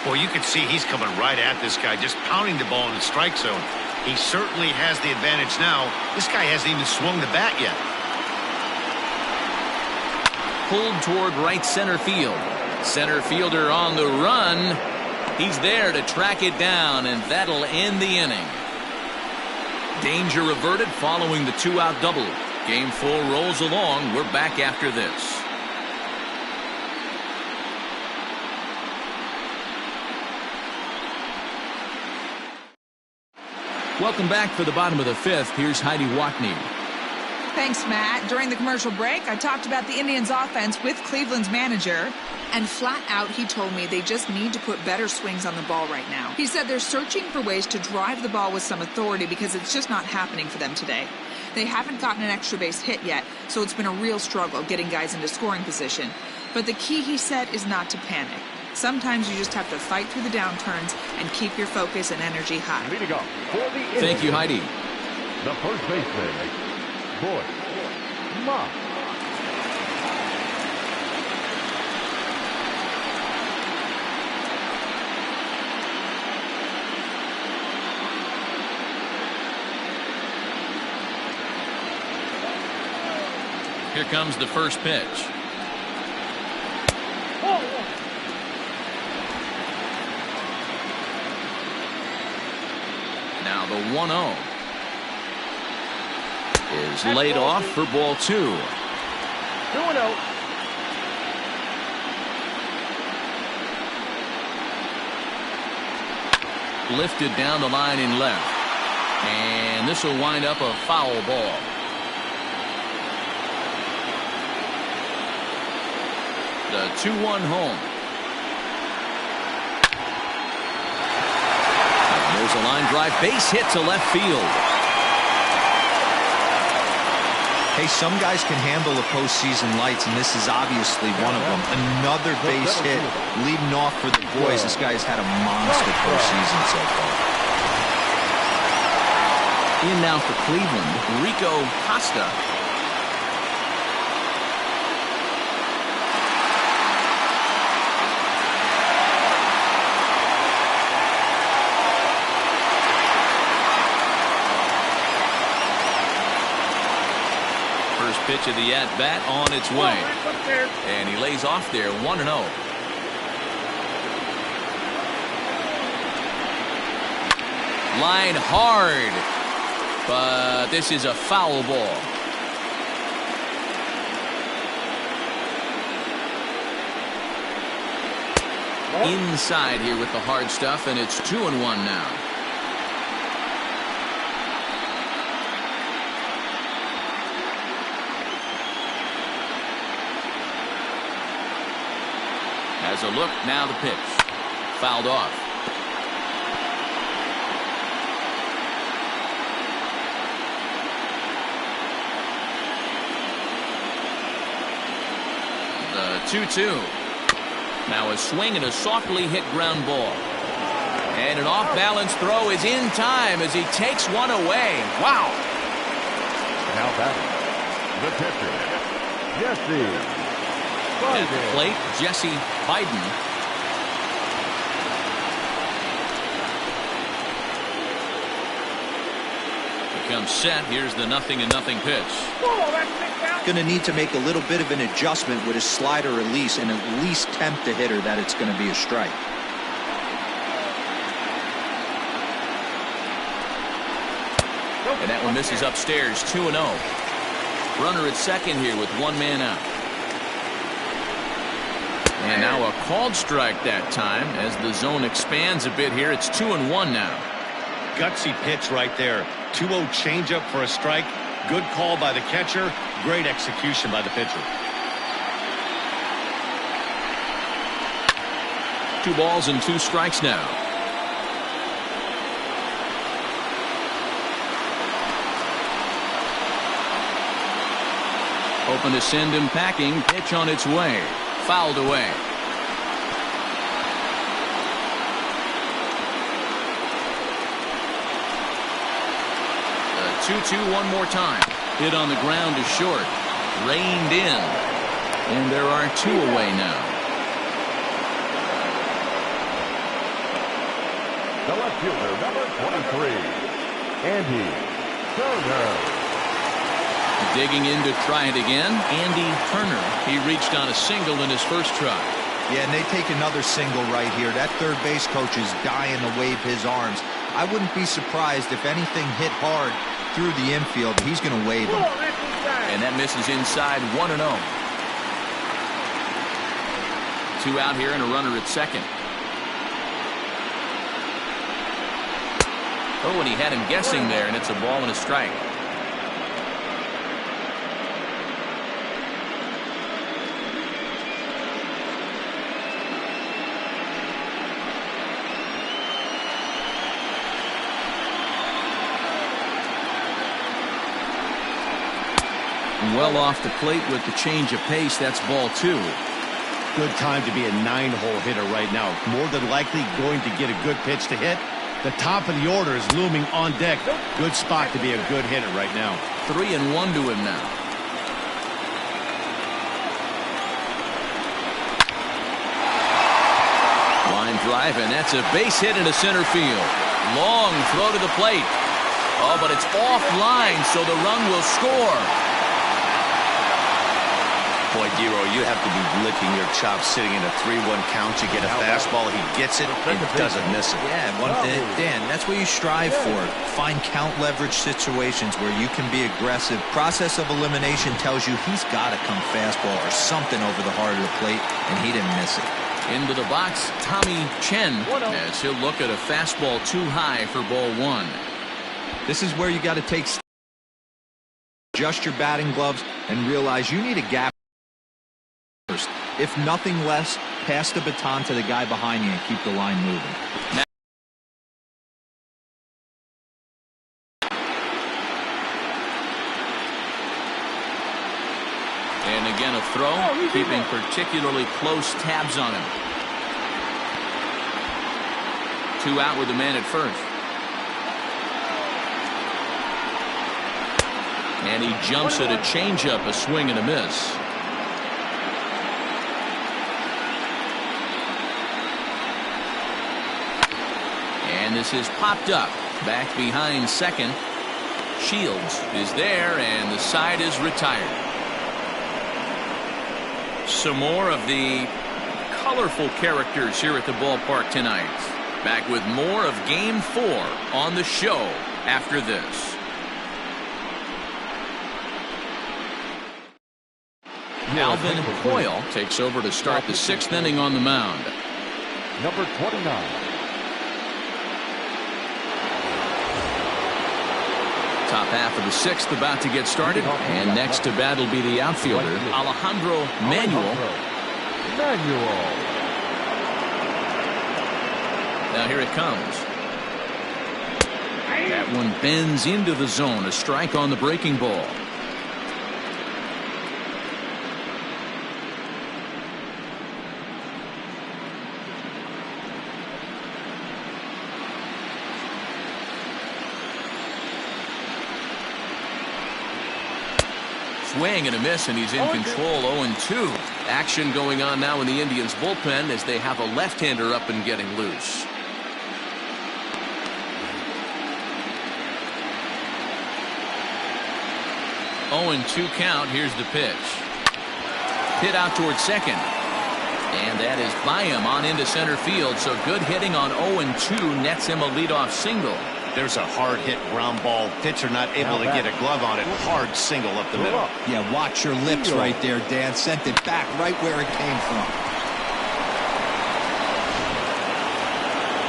S3: Well, you can see he's coming right at this guy, just pounding the ball in the strike zone. He certainly has the advantage now. This guy hasn't even swung the bat yet.
S2: Pulled toward right center field. Center fielder on the run. He's there to track it down, and that'll end the inning. Danger averted following the 2-out double. Game 4 rolls along. We're back after this. Welcome back for the bottom of the 5th. Here's Heidi Watney.
S8: Thanks, Matt. During the commercial break, I talked about the Indians' offense with Cleveland's manager. And flat out, he told me they just need to put better swings on the ball right now. He said they're searching for ways to drive the ball with some authority because it's just not happening for them today. They haven't gotten an extra base hit yet, so it's been a real struggle getting guys into scoring position. But the key, he said, is not to panic. Sometimes you just have to fight through the downturns and keep your focus and energy high.
S2: Thank you, Heidi.
S4: The first baseman, Boyd Mock.
S2: Here comes the first pitch. Now the 1-0 is laid off for ball 2.
S4: 2-0.
S2: Lifted down the line in left. And this will wind up a foul ball. The 2-1 home. There's a line drive base hit to left field.
S5: Hey, some guys can handle the postseason lights, and this is obviously one of them. Another base hit leading off for the boys. This guy's had a monster postseason so far.
S2: In now for Cleveland, Rico Costa. First pitch of the at-bat on its way. And he lays off there, 1-0. Line hard. But this is a foul ball. Inside here with the hard stuff, and it's 2-1 now. Has a look, now the pitch. Fouled off. The 2-2. Now a swing and a softly hit ground ball. And an off-balance throw is in time as he takes one away. Wow.
S4: Now batting, the pitcher, Jesse.
S2: At the plate, Jesse Biden. Becomes set. Here's the 0-0 pitch.
S5: Going to need to make a little bit of an adjustment with his slider release and at least tempt the hitter that it's going to be a strike.
S2: And that one misses upstairs. 2-0. Runner at second here with one man out. And now a called strike that time as the zone expands a bit here. It's 2-1 now.
S3: Gutsy pitch right there. 2-0 changeup for a strike. Good call by the catcher. Great execution by the pitcher.
S2: 2 balls and 2 strikes now. Open to send him packing. Pitch on its way. Fouled away. The 2-2 one more time. Hit on the ground to short. Reined in. And there are 2 away now.
S4: The left fielder, number 23, Andy Turner.
S2: Digging in to try it again, Andy Turner. He reached on a single in his first try.
S5: Yeah, and they take another single right here. That third base coach is dying to wave his arms. I wouldn't be surprised if anything hit hard through the infield. He's going to wave them.
S2: And that misses inside. 1-0. 2 out here and a runner at second. Oh, and he had him guessing there, and it's a ball and a strike. Well off the plate with the change of pace. That's ball 2.
S3: Good time to be a 9-hole hitter right now. More than likely going to get a good pitch to hit. The top of the order is looming on deck. Good spot to be a good hitter right now.
S2: 3-1 to him now. Line drive, and that's a base hit into center field. Long throw to the plate. Oh, but it's offline, so the run will score.
S3: Boy, Dero, you have to be licking your chops sitting in a 3-1 count. You get a fastball, he gets it, and doesn't miss it.
S5: Yeah, Dan, that's what you strive for. Find count leverage situations where you can be aggressive. Process of elimination tells you he's got to come fastball or something over the heart of the plate, and he didn't miss it.
S2: Into the box, Tommy Chen, as he'll look at a fastball too high for ball 1.
S5: This is where you got to adjust your batting gloves and realize you need a gap. If nothing less, pass the baton to the guy behind you and keep the line moving.
S2: And again, a throw, keeping particularly close tabs on him. 2 out with the man at first. And he jumps at a changeup, a swing and a miss. And this is popped up. Back behind second. Shields is there, and the side is retired. Some more of the colorful characters here at the ballpark tonight. Back with more of Game 4 on the show after this. Alvin Coyle takes over to start the 6th inning on the mound.
S4: Number 29.
S2: Top half of the 6th about to get started, and next to bat will be the outfielder Alejandro Manuel. Now here it comes. That one bends into the zone. A strike on the breaking ball. Swing and a miss, and he's in control. 0-2. Action going on now in the Indians bullpen as they have a left-hander up and getting loose. And 2 count. Here's the pitch. Hit out towards second. And that is by him on into center field. So good hitting on 0-2 nets him a leadoff single.
S3: There's a hard hit ground ball. Pitcher not able to get a glove on it. Hard single up the middle.
S5: Yeah, watch your lips right there, Dan. Sent it back right where it came from.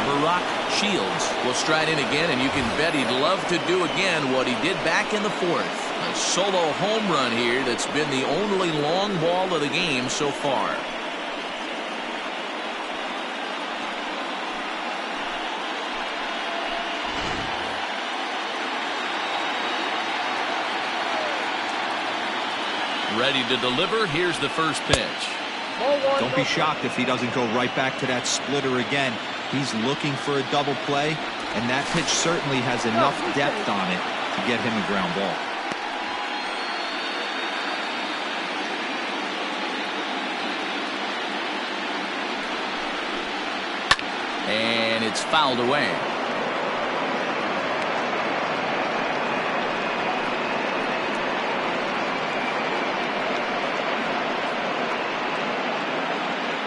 S2: Barack Shields will stride in again, and you can bet he'd love to do again what he did back in the 4th. A solo home run here that's been the only long ball of the game so far. Ready to deliver. Here's the first pitch.
S5: Don't be shocked if he doesn't go right back to that splitter again. He's looking for a double play, and that pitch certainly has enough depth on it to get him a ground ball.
S2: And it's fouled away.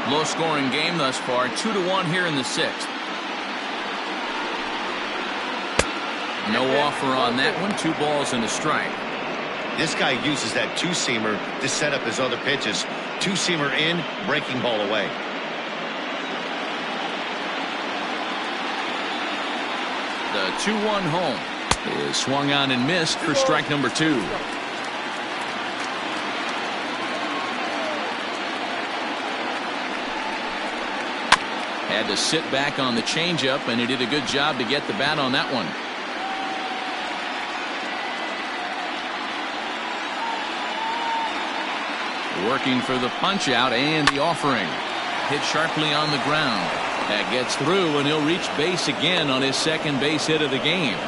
S2: Low-scoring game thus far, 2-1 here in the 6th. No offer on that one. 2 balls and a strike.
S3: This guy uses that two-seamer to set up his other pitches. Two-seamer in, breaking ball away.
S2: The 2-1 home is swung on and missed for strike number 2. Had to sit back on the changeup, and he did a good job to get the bat on that one. Working for the punch out and the offering. Hit sharply on the ground. That gets through, and he'll reach base again on his second base hit of the game.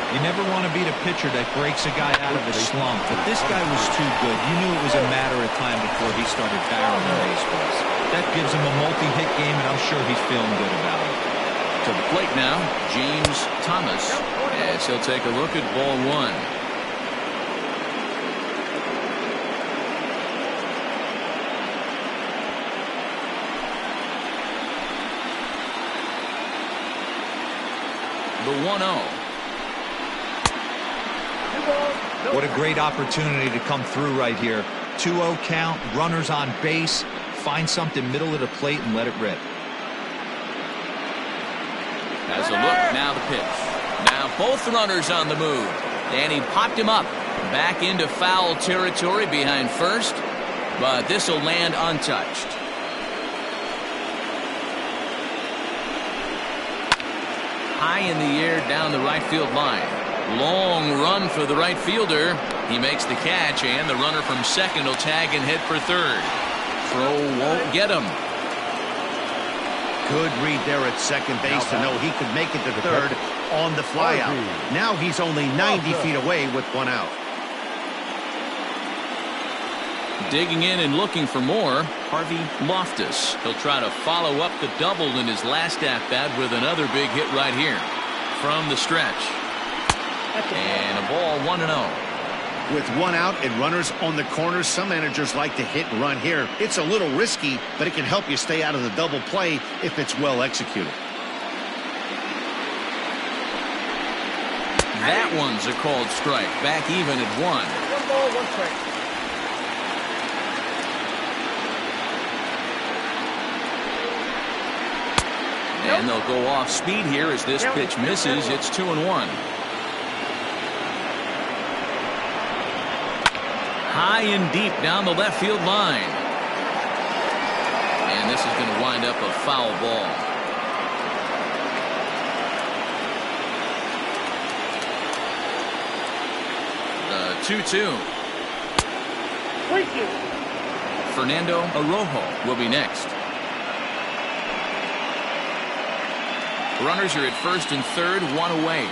S5: You never want to be the pitcher that breaks a guy out of a slump, but this guy was too good. You knew it was a matter of time before he started barreling baseballs. That gives him a multi-hit game, and I'm sure he's feeling good about it.
S2: To the plate now, James Thomas, as he'll take a look at ball 1. The 1-0.
S5: What a great opportunity to come through right here. 2-0 count, runners on base. Find something middle of the plate and let it rip.
S2: Has a look, now the pitch. Now both runners on the move. And he popped him up. Back into foul territory behind first. but this will land untouched. High in the air down the right field line. Long run for the right fielder. He makes the catch, and the runner from second will tag and head for third. Throw won't get him.
S3: Good read there at second base to know he could make it to third on the flyout. Now he's only 90 feet away with one out.
S2: Digging in and looking for more, Harvey Loftus. He'll try to follow up the double in his last at-bat with another big hit right here from the stretch. And a ball 1-0.
S3: With one out and runners on the corners, some managers like to hit and run here. It's a little risky, but it can help you stay out of the double play if it's well executed.
S2: That one's a called strike. Back even at 1.
S6: 1 ball, 1 strike.
S2: And they'll go off speed here as this pitch misses. It's 2-1. High and deep down the left field line. And this is going to wind up a foul ball. The 2-2. Fernando Arrojo will be next. Runners are at first and third, 1 away.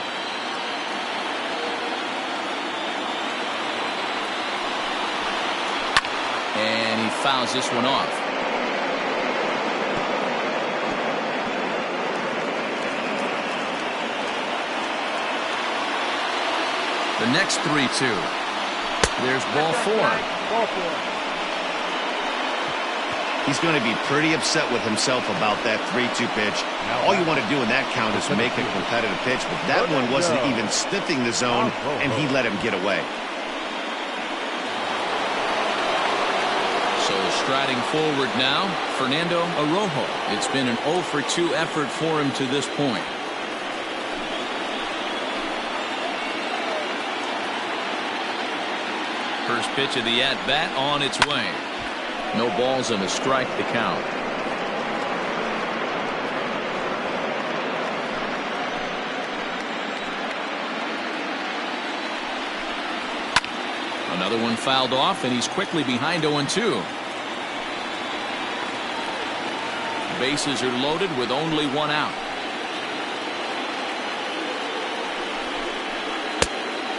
S2: And he fouls this one off. The next 3-2. There's ball 4.
S6: Ball 4.
S3: He's going to be pretty upset with himself about that 3-2 pitch. All you want to do in that count is make a competitive pitch, but that one wasn't even sniffing the zone, and he let him get away.
S2: So striding forward now, Fernando Arrojo. It's been an 0-for-2 effort for him to this point. First pitch of the at-bat on its way. No balls and a strike to count. Another one fouled off, and he's quickly behind 0-2. Bases are loaded with only 1 out.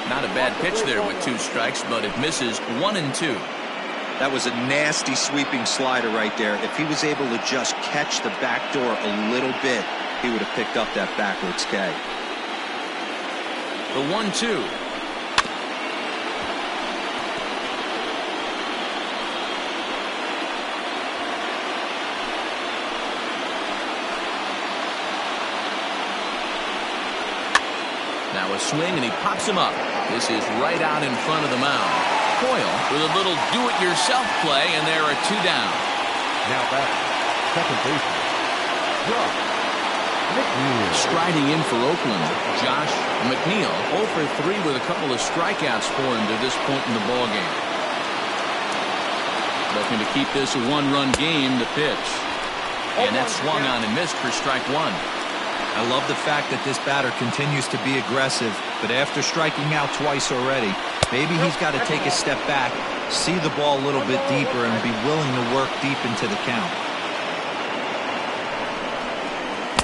S2: Not a bad pitch there with 2 strikes, but it misses 1-2.
S5: That was a nasty sweeping slider right there. If he was able to just catch the back door a little bit, he would have picked up that backwards K.
S2: The 1-2. Now a swing, and he pops him up. This is right out in front of the mound. Coyle with a little do-it-yourself play, and there are 2 down.
S4: Now back, second baseman, Josh McNeil.
S2: Striding in for Oakland, Josh McNeil, 0-for-3 with a couple of strikeouts for him to this point in the ballgame. Looking to keep this a 1-run game. The pitch, and that swung on and missed for strike 1.
S5: I love the fact that this batter continues to be aggressive, but after striking out twice already, maybe he's got to take a step back, see the ball a little bit deeper, and be willing to work deep into the count.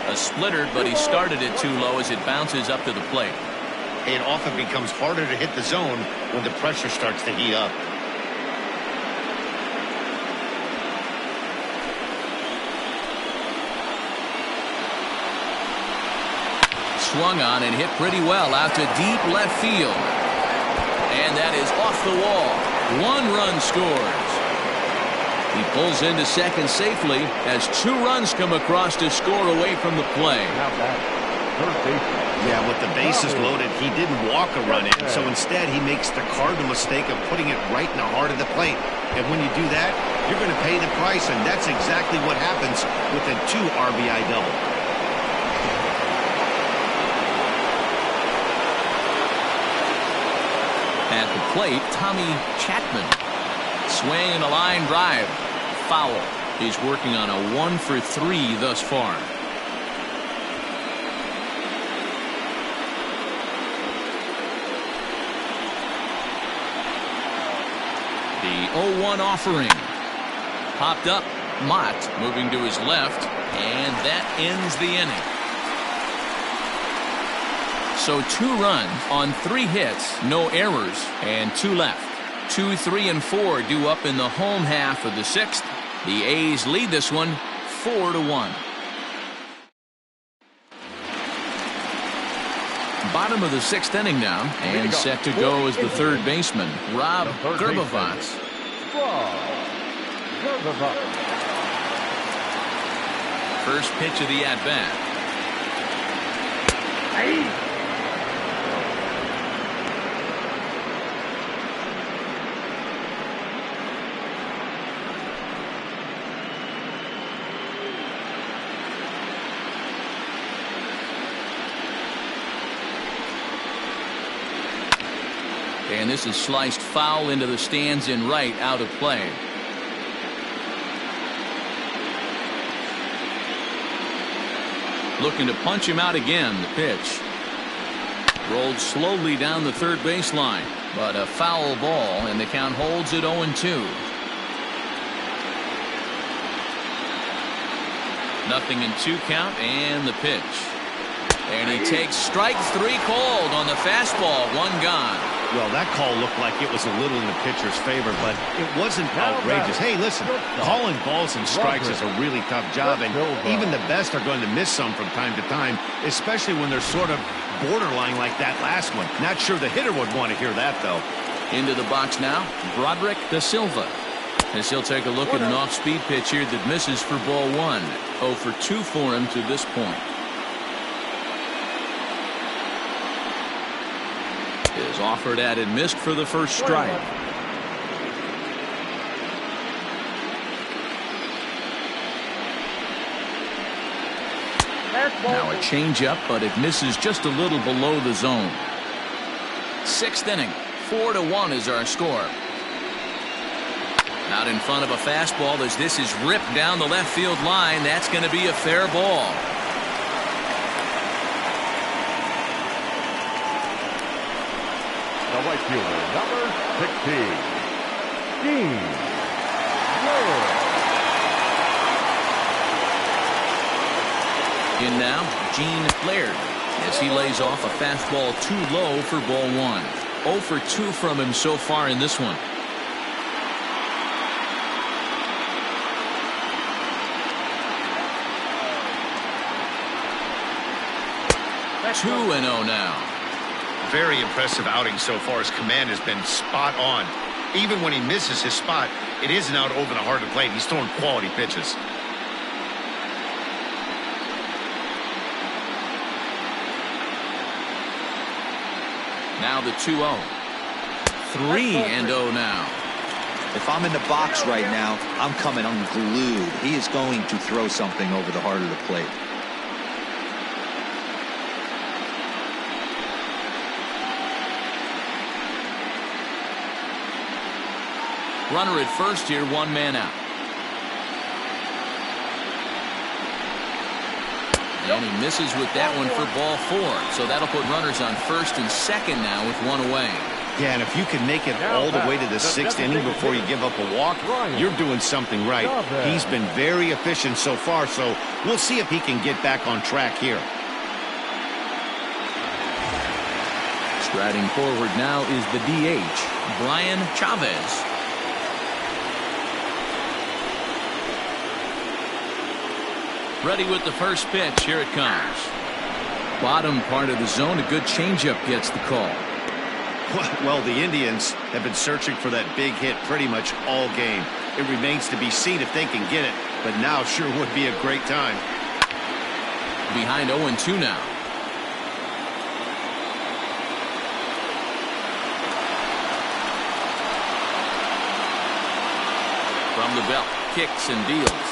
S2: A splitter, but he started it too low as it bounces up to the plate.
S3: It often becomes harder to hit the zone when the pressure starts to heat up.
S2: Swung on and hit pretty well out to deep left field. And that is off the wall. 1 run scores. He pulls into second safely as 2 runs come across to score away from the play.
S4: Now back, third baseman.
S3: Yeah, with the bases loaded, he didn't walk a run in, so instead he makes the cardinal mistake of putting it right in the heart of the plate. And when you do that, you're going to pay the price, and that's exactly what happens with a 2 RBI double.
S2: At the plate, Tommy Chapman. swing and a line drive. Foul. He's working on a 1 for 3 thus far. The 0-1 offering. Popped up. Mott moving to his left, and that ends the inning. So 2 runs on 3 hits, no errors, and 2 left. 2, 3, and 4 due up in the home half of the 6th. The A's lead this one 4-1. Bottom of the 6th inning now, and set to go is the third baseman, Rob Gerbavats. First pitch of the at-bat. And this is sliced foul into the stands in right, out of play. Looking to punch him out again. The pitch rolled slowly down the third baseline, but a foul ball, and the count holds at 0-2. Nothing in 2 count, and the pitch. And he takes strike 3 called on the fastball. 1 gone.
S3: Well, that call looked like it was a little in the pitcher's favor, but it wasn't outrageous. Hey, listen, calling balls and strikes is a really tough job, and even the best are going to miss some from time to time, especially when they're sort of borderline like that last one. Not sure the hitter would want to hear that, though.
S2: Into the box now, Broderick Da Silva. As he'll take a look at an off-speed pitch here that misses for ball 1. 0 for 2 for him to this point. Is offered at and missed for the first strike. Now a changeup, but it misses just a little below the zone. 6th inning, 4-1 is our score. Out in front of a fastball as this is ripped down the left field line. That's going to be a fair ball.
S4: The right fielder, number 16, Dean Lewis.
S2: In now, Gene Laird, as he lays off a fastball too low for ball 1. 0 for 2 from him so far in this one. That's 2-0 now.
S3: Very impressive outing so far. His command has been spot on. Even when he misses his spot, it isn't out over the heart of the plate. He's throwing quality pitches.
S2: Now the 2-0. 3-0 now.
S5: If I'm in the box right now, I'm coming unglued. He is going to throw something over the heart of the plate.
S2: Runner at first here, 1 man out. And he misses with that one for ball 4. So that'll put runners on first and second now with 1 away.
S3: Yeah, and if you can make it all the way to the 6th inning before you give up a walk, you're doing something right. He's been very efficient so far, so we'll see if he can get back on track here.
S2: Striding forward now is the DH, Brian Chavez. Ready with the first pitch. Here it comes. Bottom part of the zone. A good changeup gets the call.
S3: Well, the Indians have been searching for that big hit pretty much all game. It remains to be seen if they can get it, but now sure would be a great time.
S2: Behind 0-2 now. From the belt, kicks and deals.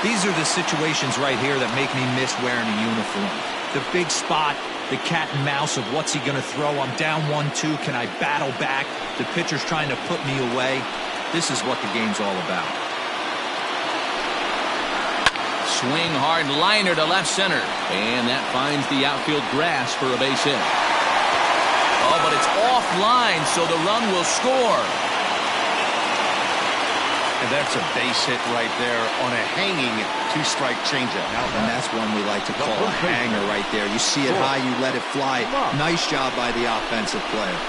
S5: These are the situations right here that make me miss wearing a uniform. The big spot, the cat and mouse of what's he going to throw. I'm down 1-2. Can I battle back? The pitcher's trying to put me away. This is what the game's all about.
S2: Swing hard liner to left center. And that finds the outfield grass for a base hit. Oh, but it's offline, so the run will score.
S3: And that's a base hit right there on a hanging two-strike changeup.
S5: And that's one we like to call a hanger right there. You see it high, you let it fly. Nice job by the offensive player.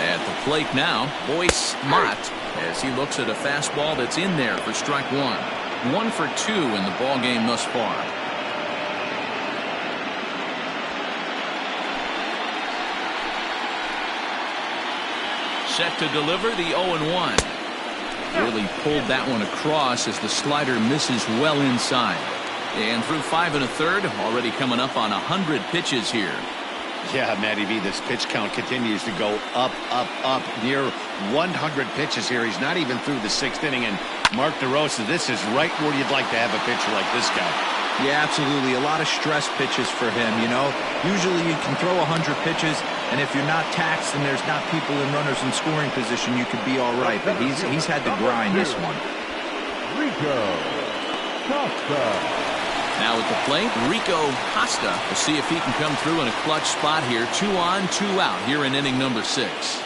S2: At the plate now, Boyce Mott, as he looks at a fastball that's in there for strike one. 1 for 2 in the ball game thus far. Set to deliver the 0-1. Really pulled that one across as the slider misses well inside. And through 5 1/3, already coming up on 100 pitches here.
S3: Yeah, Matty V, this pitch count continues to go up, near 100 pitches here. He's not even through the 6th inning. And Mark DeRosa, this is right where you'd like to have a pitcher like this guy.
S5: Yeah, absolutely. A lot of stress pitches for him, you know. Usually you can throw 100 pitches, and if you're not taxed and there's not people in runners in scoring position, you could be all right. But he's had to grind this one.
S4: Rico Costa.
S2: Now at the plate, Rico Costa. We'll see if he can come through in a clutch spot here. 2 on, 2 out here in inning number 6.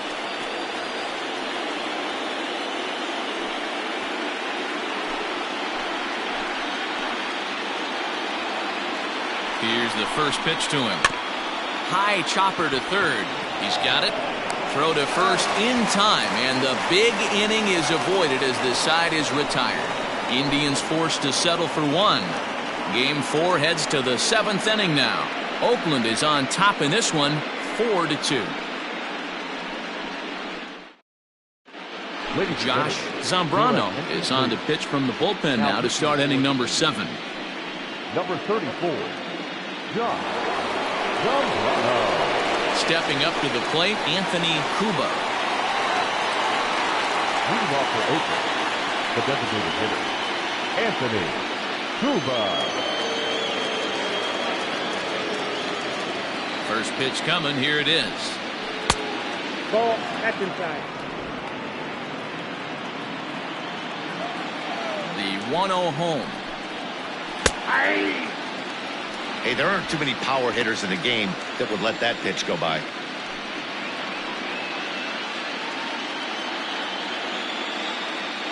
S2: Here's the first pitch to him. High chopper to third. He's got it. Throw to first in time, and the big inning is avoided as the side is retired. Indians forced to settle for 1. Game 4 heads to the 7th inning now. Oakland is on top in this one, 4-2. Josh Zambrano is on to pitch from the bullpen now to start inning number 7.
S4: Number 34, Josh Zambrano.
S2: Stepping up to the plate, Anthony Cuba.
S4: Leading off for Oakland, the designated hitter, Anthony Cuba.
S2: First pitch coming, here it is.
S6: Ball, that's inside.
S2: The 1-0 home.
S3: Hey, there aren't too many power hitters in the game that would let that pitch go by.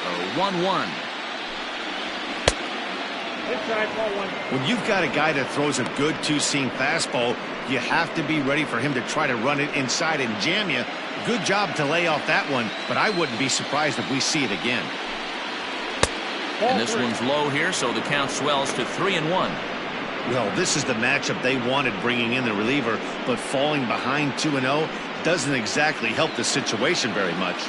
S2: A 1-1.
S6: Inside, ball 1.
S3: When you've got a guy that throws a good two-seam fastball, you have to be ready for him to try to run it inside and jam you. Good job to lay off that one, but I wouldn't be surprised if we see it again.
S2: And this one's low here, so the count swells to 3-1.
S3: Well, this is the matchup they wanted, bringing in the reliever, but falling behind 2-0 doesn't exactly help the situation very much.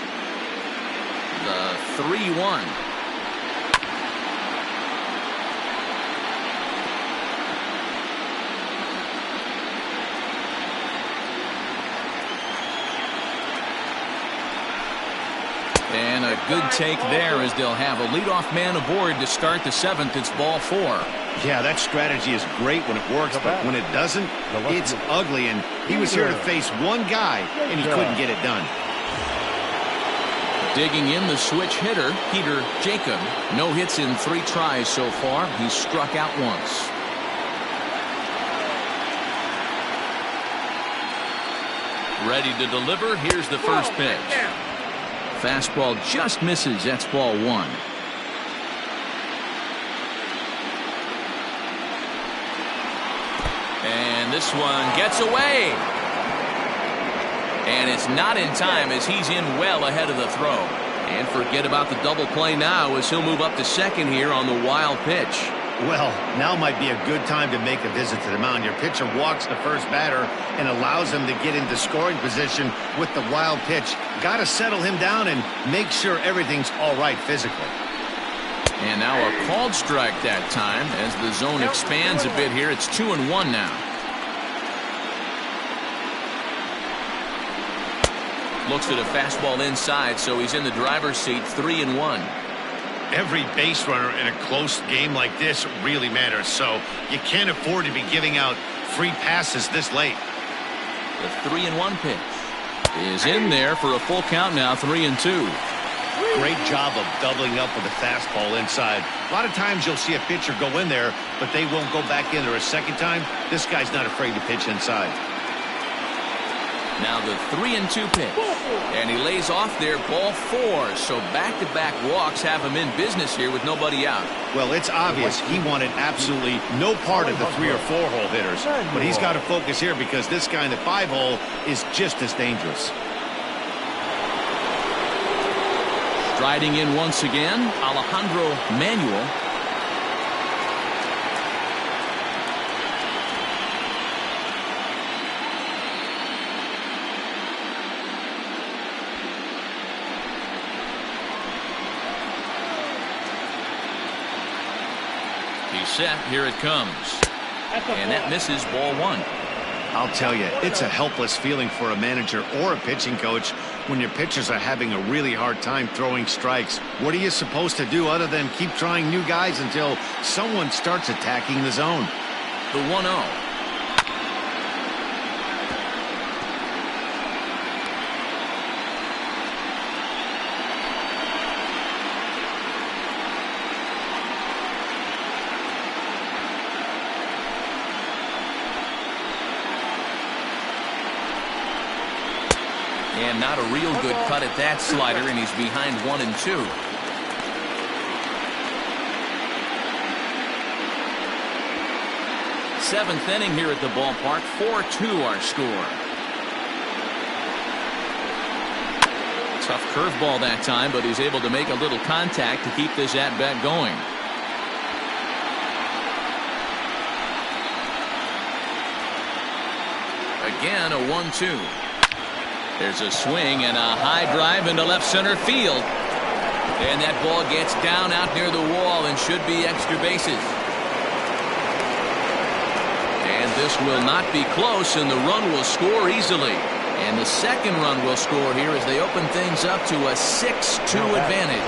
S2: The 3-1. And a good take there as they'll have a leadoff man aboard to start the 7th. It's ball 4.
S3: Yeah, that strategy is great when it works, but when it doesn't, it's ugly. And he was here to face one guy, and he couldn't get it done.
S2: Digging in the switch hitter, Peter Jacob. No hits in 3 tries so far. He's struck out once. Ready to deliver. Here's the first pitch. Fastball just misses. That's ball 1. And this one gets away. And it's not in time as he's in well ahead of the throw. And forget about the double play now as he'll move up to second here on the wild pitch.
S3: Well, now might be a good time to make a visit to the mound. Your pitcher walks the first batter and allows him to get into scoring position with the wild pitch. Got to settle him down and make sure everything's all right physically.
S2: And now a called strike that time as the zone expands a bit here. It's 2-1 now. Looks at a fastball inside, so he's in the driver's seat, 3-1.
S3: Every base runner in a close game like this really matters, so you can't afford to be giving out free passes this late.
S2: The 3-1 pitch is in there for a full count now, 3-2.
S3: Great job of doubling up with a fastball inside. A lot of times you'll see a pitcher go in there, but they won't go back in there a second time. This guy's not afraid to pitch inside.
S2: Now the 3-2 pitch, and he lays off there, ball 4. So back-to-back walks have him in business here with nobody out.
S3: Well, it's obvious he wanted absolutely no part of the 3 or 4 hole hitters, but he's got to focus here because this guy in the 5 hole is just as dangerous.
S2: Striding in once again, Alejandro Manuel. He's set. Here it comes. And that misses, ball 1.
S3: I'll tell you, it's a helpless feeling for a manager or a pitching coach when your pitchers are having a really hard time throwing strikes. What are you supposed to do other than keep trying new guys until someone starts attacking the zone?
S2: The 1-0. And not a real good cut at that slider, and he's behind 1-2. Seventh inning here at the ballpark. 4-2 our score. Tough curveball that time, but he's able to make a little contact to keep this at-bat going. Again, a 1-2. There's a swing and a high drive into left center field. And that ball gets down out near the wall and should be extra bases. And this will not be close, and the run will score easily. And the second run will score here as they open things up to a 6-2 advantage.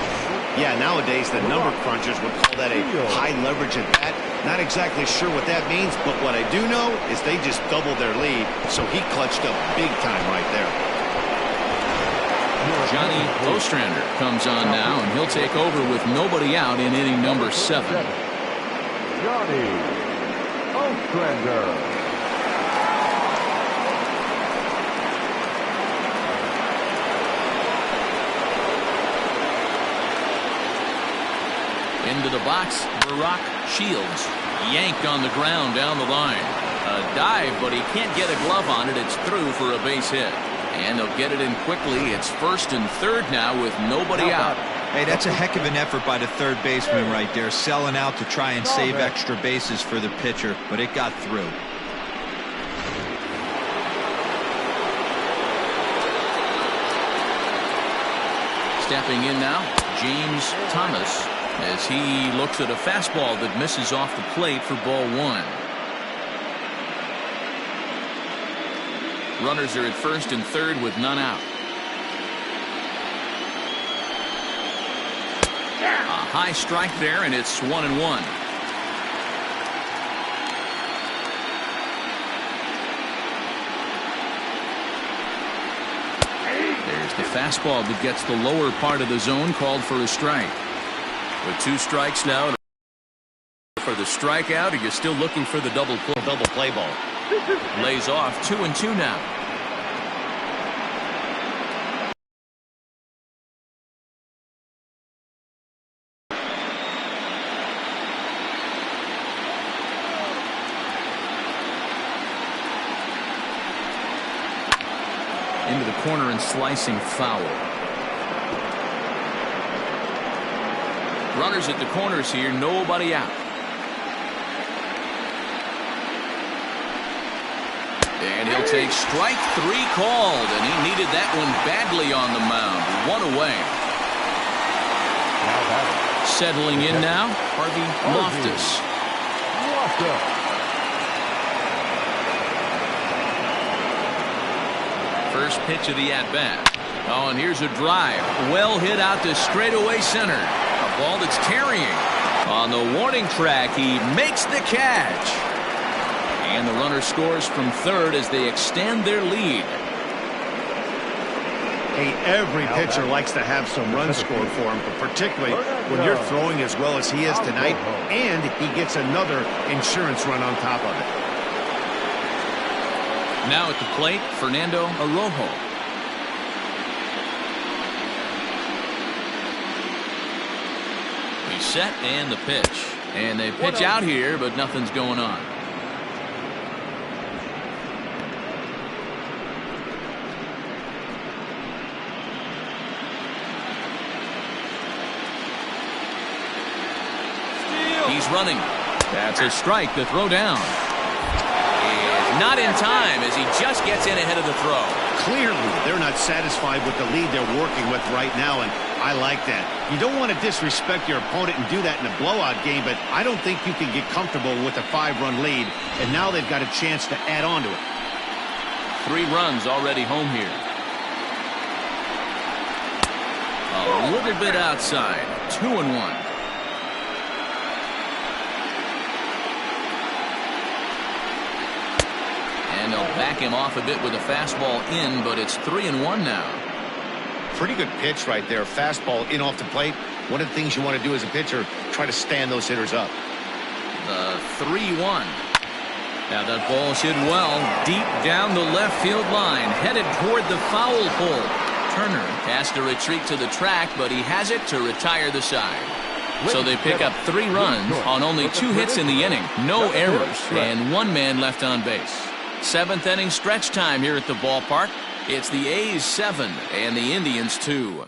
S3: Yeah, nowadays the number crunchers would call that a high leverage at bat. Not exactly sure what that means, but what I do know is they just doubled their lead, so he clutched up big time right there.
S2: Johnny Ostrander comes on now, and he'll take over with nobody out in inning number 7.
S4: Johnny Ostrander.
S2: Into the box, Barack Shields. Yanked on the ground down the line. A dive, but he can't get a glove on it. It's through for a base hit. And they'll get it in quickly. It's first and third now with nobody out.
S5: Hey, that's a heck of an effort by the third baseman right there, selling out to try and save extra bases for the pitcher, but it got through.
S2: Stepping in now, James Thomas, as he looks at a fastball that misses off the plate for ball 1. Runners are at first and third with none out. A high strike there, and it's 1-1. There's the fastball that gets the lower part of the zone, called for a strike. With 2 strikes now for the strikeout, or you're still looking for the double play ball. Lays off 2-2 now. Into the corner and slicing foul. Runners at the corners here, nobody out. And he'll take strike 3 called, and he needed that one badly on the mound. 1 away. Settling in now, Harvey Loftus. First pitch of the at-bat. Oh, and here's a drive. Well hit out to straightaway center. A Ball that's carrying. On the warning track, he makes the catch. And the runner scores from third as they extend their lead.
S3: Hey, every pitcher likes to have some runs scored for him, but particularly when you're throwing as well as he is tonight, and he gets another insurance run on top of it.
S2: Now at the plate, Fernando Arrojo. He's set and the pitch. And they pitch out here, but nothing's going on. He's running. That's a strike. The throw down. Is not in time as he just gets in ahead of the throw.
S3: Clearly, they're not satisfied with the lead they're working with right now, and I like that. You don't want to disrespect your opponent and do that in a blowout game, but I don't think you can get comfortable with a 5-run lead, and now they've got a chance to add on to it.
S2: 3 runs already home here. A little bit outside. 2-1. And they'll back him off a bit with a fastball in, but it's 3-1 now.
S3: Pretty good pitch right there. Fastball in off the plate. One of the things you want to do as a pitcher, try to stand those hitters up.
S2: The 3-1. Now that ball's hit well deep down the left field line, headed toward the foul pole. Turner has to retreat to the track, but he has it to retire the side. So they pick up 3 runs on only 2 hits in the inning, no errors, and 1 man left on base. 7th inning stretch time here at the ballpark. It's the A's 7 and the Indians 2.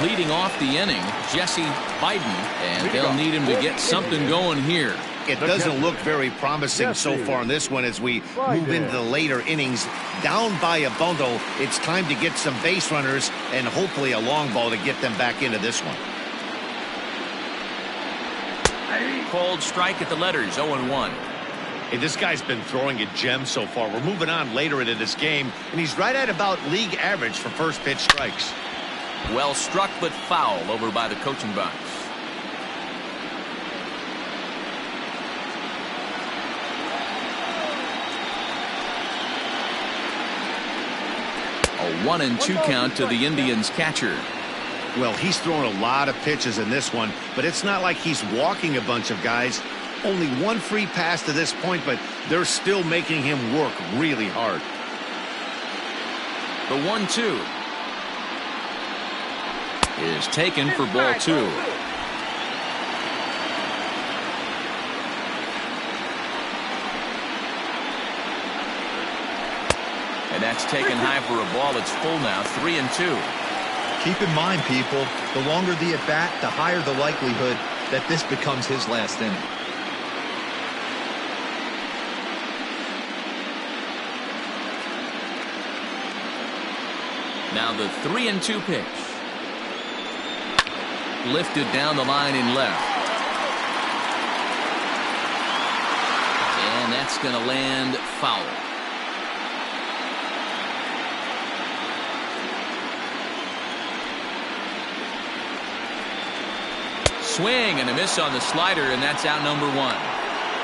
S2: Leading off the inning, Jesse Biden, and they'll need him to get something going here.
S3: It doesn't look very promising so far in this one as we move into the later innings. Down by a bundle, it's time to get some base runners and hopefully a long ball to get them back into this one.
S2: Called strike at the letters, 0-1.
S3: Hey, this guy's been throwing a gem so far. We're moving on later into this game, and he's right at about league average for first pitch strikes.
S2: Well struck, but foul over by the coaching box. A 1-2 count to the Indians catcher.
S3: Well, he's throwing a lot of pitches in this one, but it's not like he's walking a bunch of guys. Only 1 free pass to this point, but they're still making him work really hard.
S2: The 1-2 is taken for ball 2. And that's taken high for a ball. It's full now, 3-2.
S5: Keep in mind, people, the longer the at-bat, the higher the likelihood that this becomes his last inning.
S2: Now the 3-2 pitch. Lifted down the line in left. And that's going to land foul. Swing and a miss on the slider, and that's out number 1.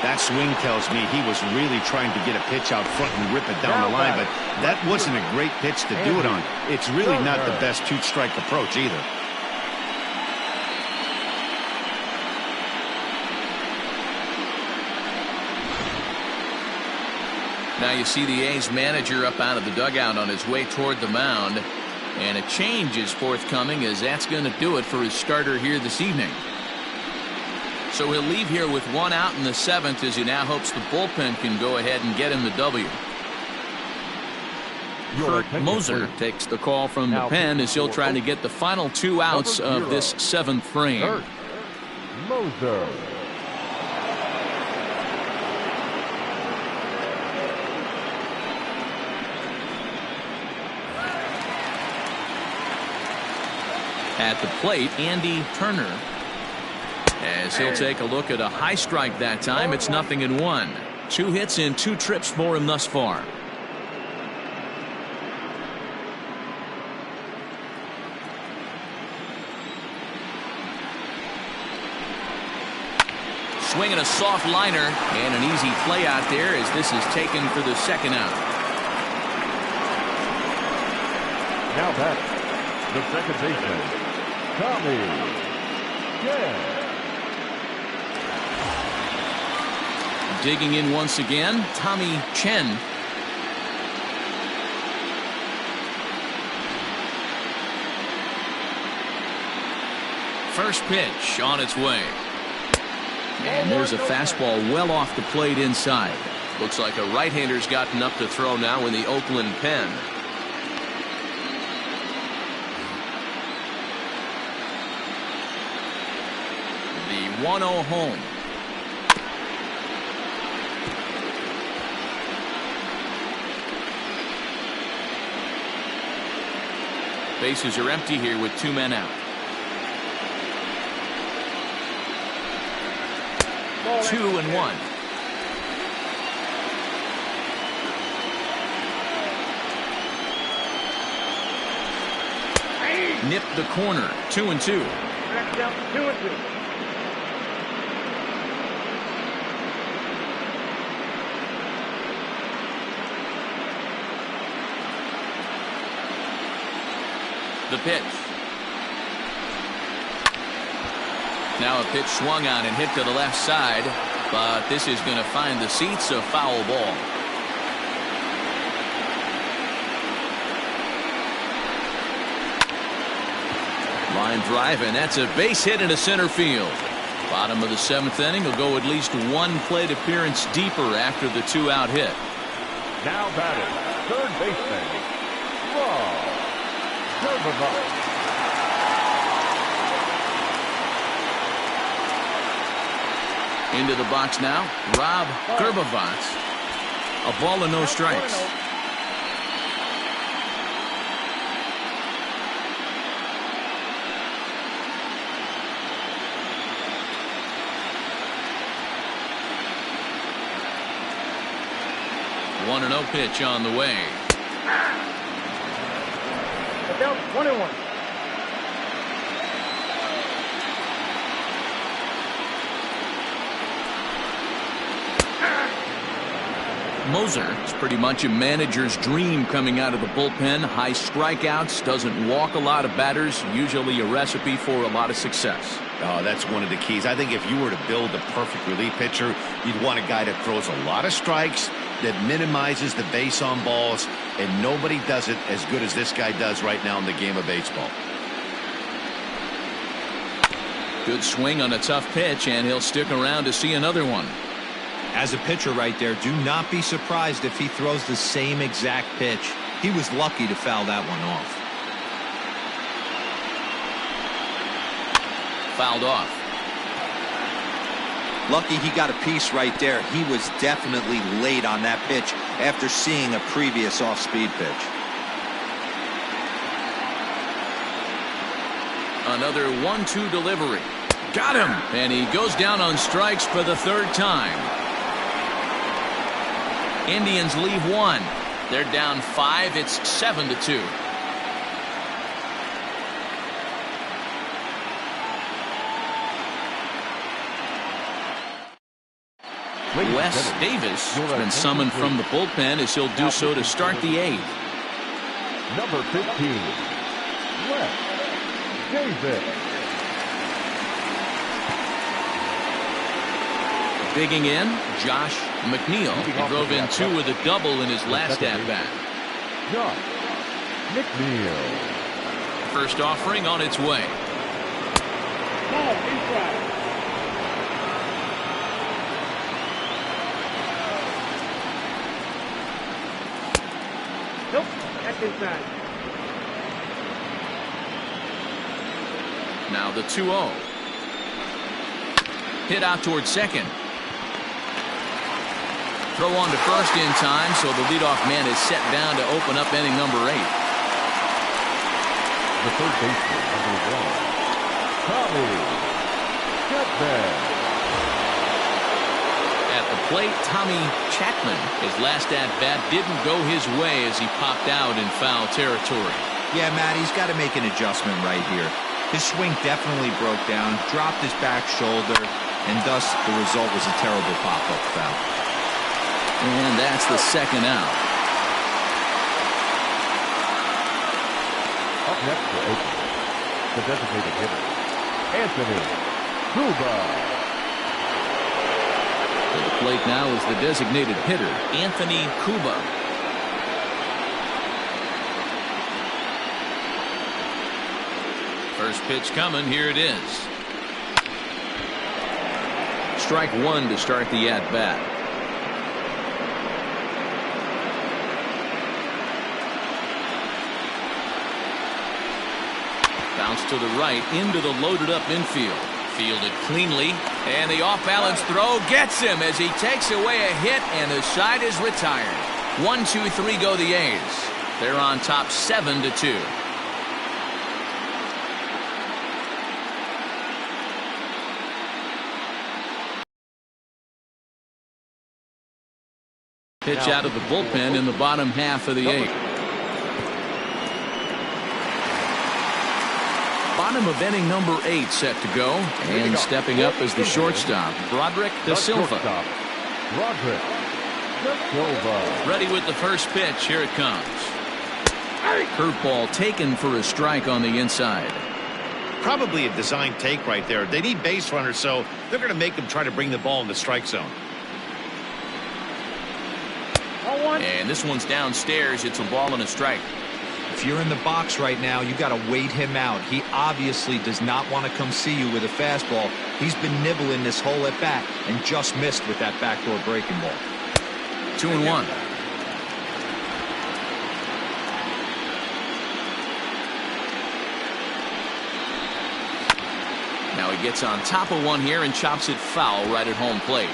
S3: That swing tells me he was really trying to get a pitch out front and rip it down the line, but that wasn't a great pitch to do it on. It's really not the best 2-strike approach either.
S2: Now you see the A's manager up out of the dugout on his way toward the mound, and a change is forthcoming as that's going to do it for his starter here this evening. So he'll leave here with 1 out in the 7th as he now hopes the bullpen can go ahead and get him the W. Kurt Moser takes the call from the pen as he'll try to get the final 2 outs of this 7th frame.
S4: Kurt Moser.
S2: At the plate, Andy Turner, as he'll take a look at a high strike that time. It's 0-1. 2 hits in 2 trips for him thus far. swing and a soft liner, and an easy play out there as this is taken for the second out.
S4: Now back, the second baseman, Tommy Chen.
S2: Digging in once again, Tommy Chen. First pitch on its way. And there's a fastball well off the plate inside.
S7: Looks like a right-hander's gotten up to throw now in the Oakland pen.
S2: The 1-0 home. Bases are empty here with 2 men out. 2-1. Nipped the corner. 2-2.
S6: 2-2.
S2: The pitch. Now a pitch swung on and hit to the left side, but this is going to find the seats, a foul ball. Line drive, and that's a base hit into center field. Bottom of the 7th inning will go at least 1 plate appearance deeper after the 2-out hit.
S4: Now batting, third baseman,
S2: Into the box now, Rob Gerbavats. A ball and no strikes. One and 0 pitch on the way.
S6: 1-1.
S2: Moser is pretty much a manager's dream coming out of the bullpen. High strikeouts, doesn't walk a lot of batters, usually a recipe for a lot of success.
S3: Oh, that's one of the keys. I think if you were to build a perfect relief pitcher, you'd want a guy that throws a lot of strikes, that minimizes the base on balls, and nobody does it as good as this guy does right now in the game of baseball.
S2: Good swing on a tough pitch, and he'll stick around to see another one.
S5: As a pitcher right there, do not be surprised if he throws the same exact pitch. He was lucky to foul that one off.
S2: Fouled off.
S5: Lucky he got a piece right there. He was definitely late on that pitch after seeing a previous off-speed pitch.
S2: Another 1-2 delivery. Got him! And he goes down on strikes for the 3rd time. Indians leave 1. They're down 5. It's 7-2. Wes Davis has been summoned from the bullpen as he'll do so to start the 8th.
S4: Number 15, Wes Davis.
S2: Digging in, Josh McNeil. He drove in 2 with a double in his last at-bat.
S4: Josh McNeil.
S2: First offering on its way.
S6: Ball inside. Nope, that's inside.
S2: Now the 2-0. Hit out toward second. Throw on to first in time, so the leadoff man is set down to open up inning number 8.
S4: The third baseman, number 1, Tommy Chapman.
S2: At the plate, Tommy Chapman. His last at-bat didn't go his way as he popped out in foul territory.
S5: Yeah, Matt, he's got to make an adjustment right here. His swing definitely broke down, dropped his back shoulder. and thus the result was a terrible pop-up foul.
S2: And that's the second out.
S4: Up next for Oakland, the designated hitter, Anthony Cuba.
S2: To the plate now is the designated hitter, Anthony Cuba. First pitch coming. Here it is. Strike one to start the at-bat. Bounce to the right into the loaded up infield. Fielded cleanly, and the off-balance throw gets him as he takes away a hit, and the side is retired. 1-2-3 go the A's. They're on top 7-2. Pitch out of the bullpen in the bottom half of the eighth. Bottom of inning number 8 set to go, and stepping up as the shortstop, Broderick Da Silva. Ready with the first pitch. Here it comes. Curveball taken for a strike on the inside.
S3: Probably a design take right there. They need base runners, so they're going to make them try to bring the ball in the strike zone.
S2: And this one's downstairs. It's a ball and a strike.
S5: If you're in the box right now, you got to wait him out. He obviously does not want to come see you with a fastball. He's been nibbling this whole at bat and just missed with that backdoor breaking ball.
S2: 2-1. Now he gets on top of one here and chops it foul right at home plate.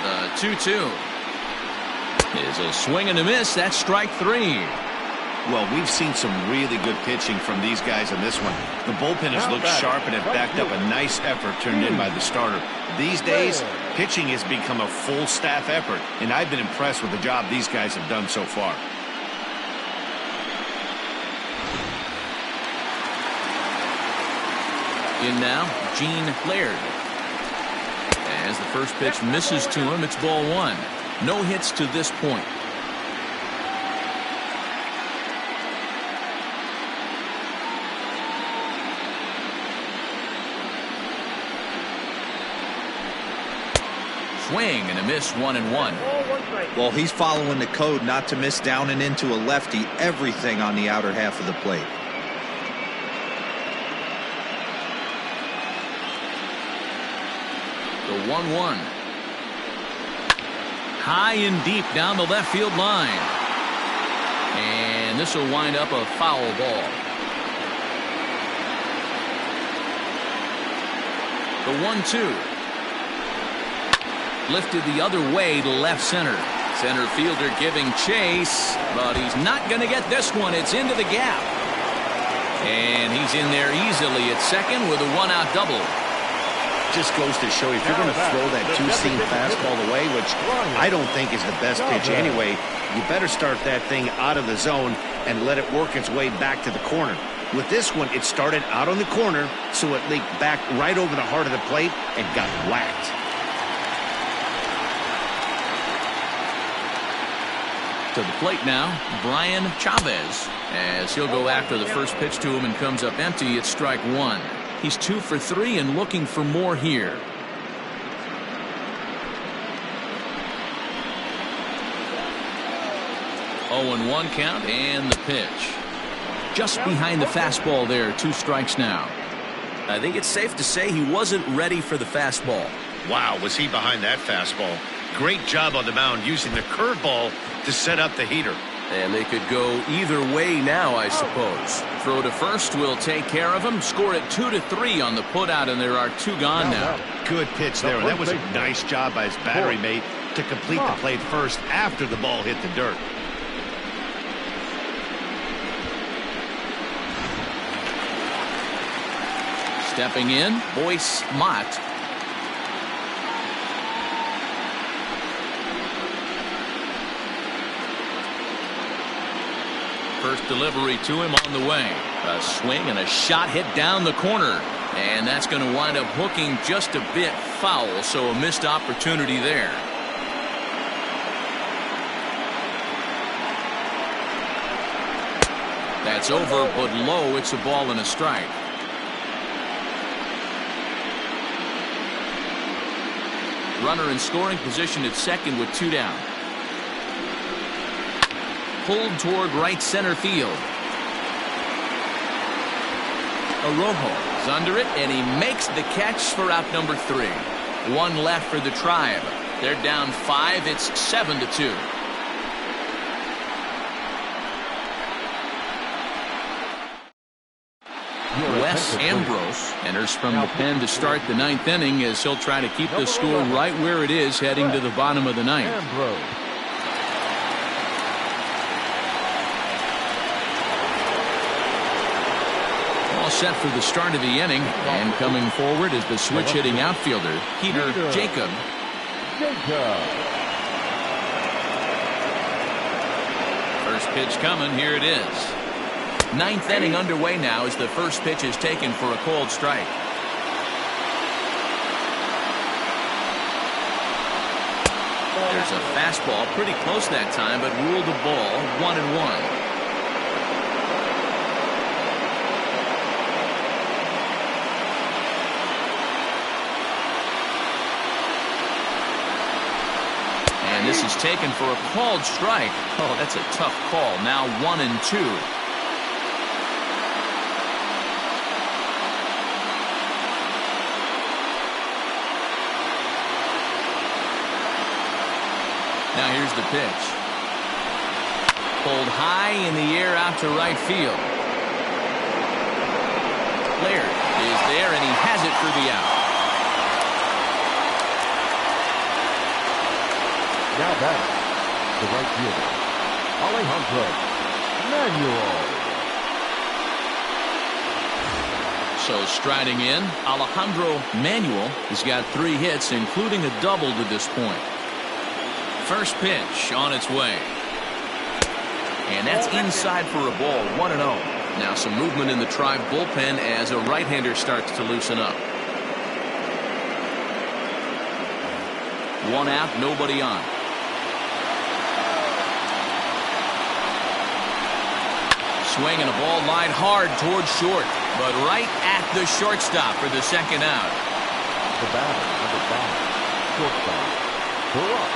S2: The 2-2 is a swing and a miss. That's strike 3.
S3: Well, we've seen some really good pitching from these guys in this one. The bullpen has looked sharp and have backed up a nice effort turned in by the starter. These days, pitching has become a full staff effort, and I've been impressed with the job these guys have done so far.
S2: In now, Gene Laird. As the first pitch misses to him, it's ball 1. No hits to this point. Swing and a miss, 1-1.
S5: Well, he's following the code not to miss down and into a lefty. Everything on the outer half of the plate.
S2: The 1-1. High and deep down the left field line. And this will wind up a foul ball. The 1-2. Lifted the other way to left center. Center fielder giving chase, but he's not going to get this one. It's into the gap. And he's in there easily at second with a one-out double.
S3: Just goes to show you, if you're going to throw that two-seam fastball away, which I don't think is the best pitch anyway, you better start that thing out of the zone and let it work its way back to the corner. With this one, it started out on the corner, so it leaked back right over the heart of the plate and got whacked.
S2: To the plate now, Brian Chavez, as he'll go after the first pitch to him and comes up empty. It's strike 1. He's 2 for 3 and looking for more here. Oh, and 1 count, and the pitch. Just behind the fastball there. 2 strikes now.
S7: I think it's safe to say he wasn't ready for the fastball.
S3: Wow, was he behind that fastball. Great job on the mound using the curveball to set up the heater.
S7: And they could go either way now, I suppose.
S2: Throw to first will take care of him. Score it 2-3 on the putout, and there are 2 gone now.
S3: Good pitch there. That was a nice job by his battery mate to complete the play first after the ball hit the dirt.
S2: Stepping in, Boyce Mott. First delivery to him on the way. A swing and a shot hit down the corner. And that's going to wind up hooking just a bit foul, so a missed opportunity there. That's over, but low. It's a ball and a strike. Runner in scoring position at second with 2 down. Pulled toward right center field. Arroyo is under it, and he makes the catch for out number 3. 1 left for the Tribe. They're down 5. It's 7-2. Wes Ambrose enters from the pen to start the 9th inning as he'll try to keep the score right where it is heading to the bottom of the 9th. All set for the start of the inning, and coming forward is the switch-hitting outfielder, Peter Jacob. First pitch coming. Here it is. 9th inning underway now as the first pitch is taken for a called strike. There's a fastball pretty close that time, but ruled a ball. 1-1. And this is taken for a called strike. Oh, that's a tough call. Now 1-2. Now here's the pitch. Pulled high in the air out to right field. Laird is there, and he has it for the out.
S4: Now back, the right fielder, Alejandro Manuel.
S2: So striding in, Alejandro Manuel has got 3 hits, including a double to this point. First pitch on its way. And that's inside for a ball. 1-0. Now some movement in the Tribe bullpen as a right-hander starts to loosen up. 1 out, nobody on. Swing and a ball lined hard towards short, but right at the shortstop for the second out.
S4: The batter, number 5, shortstop, Barack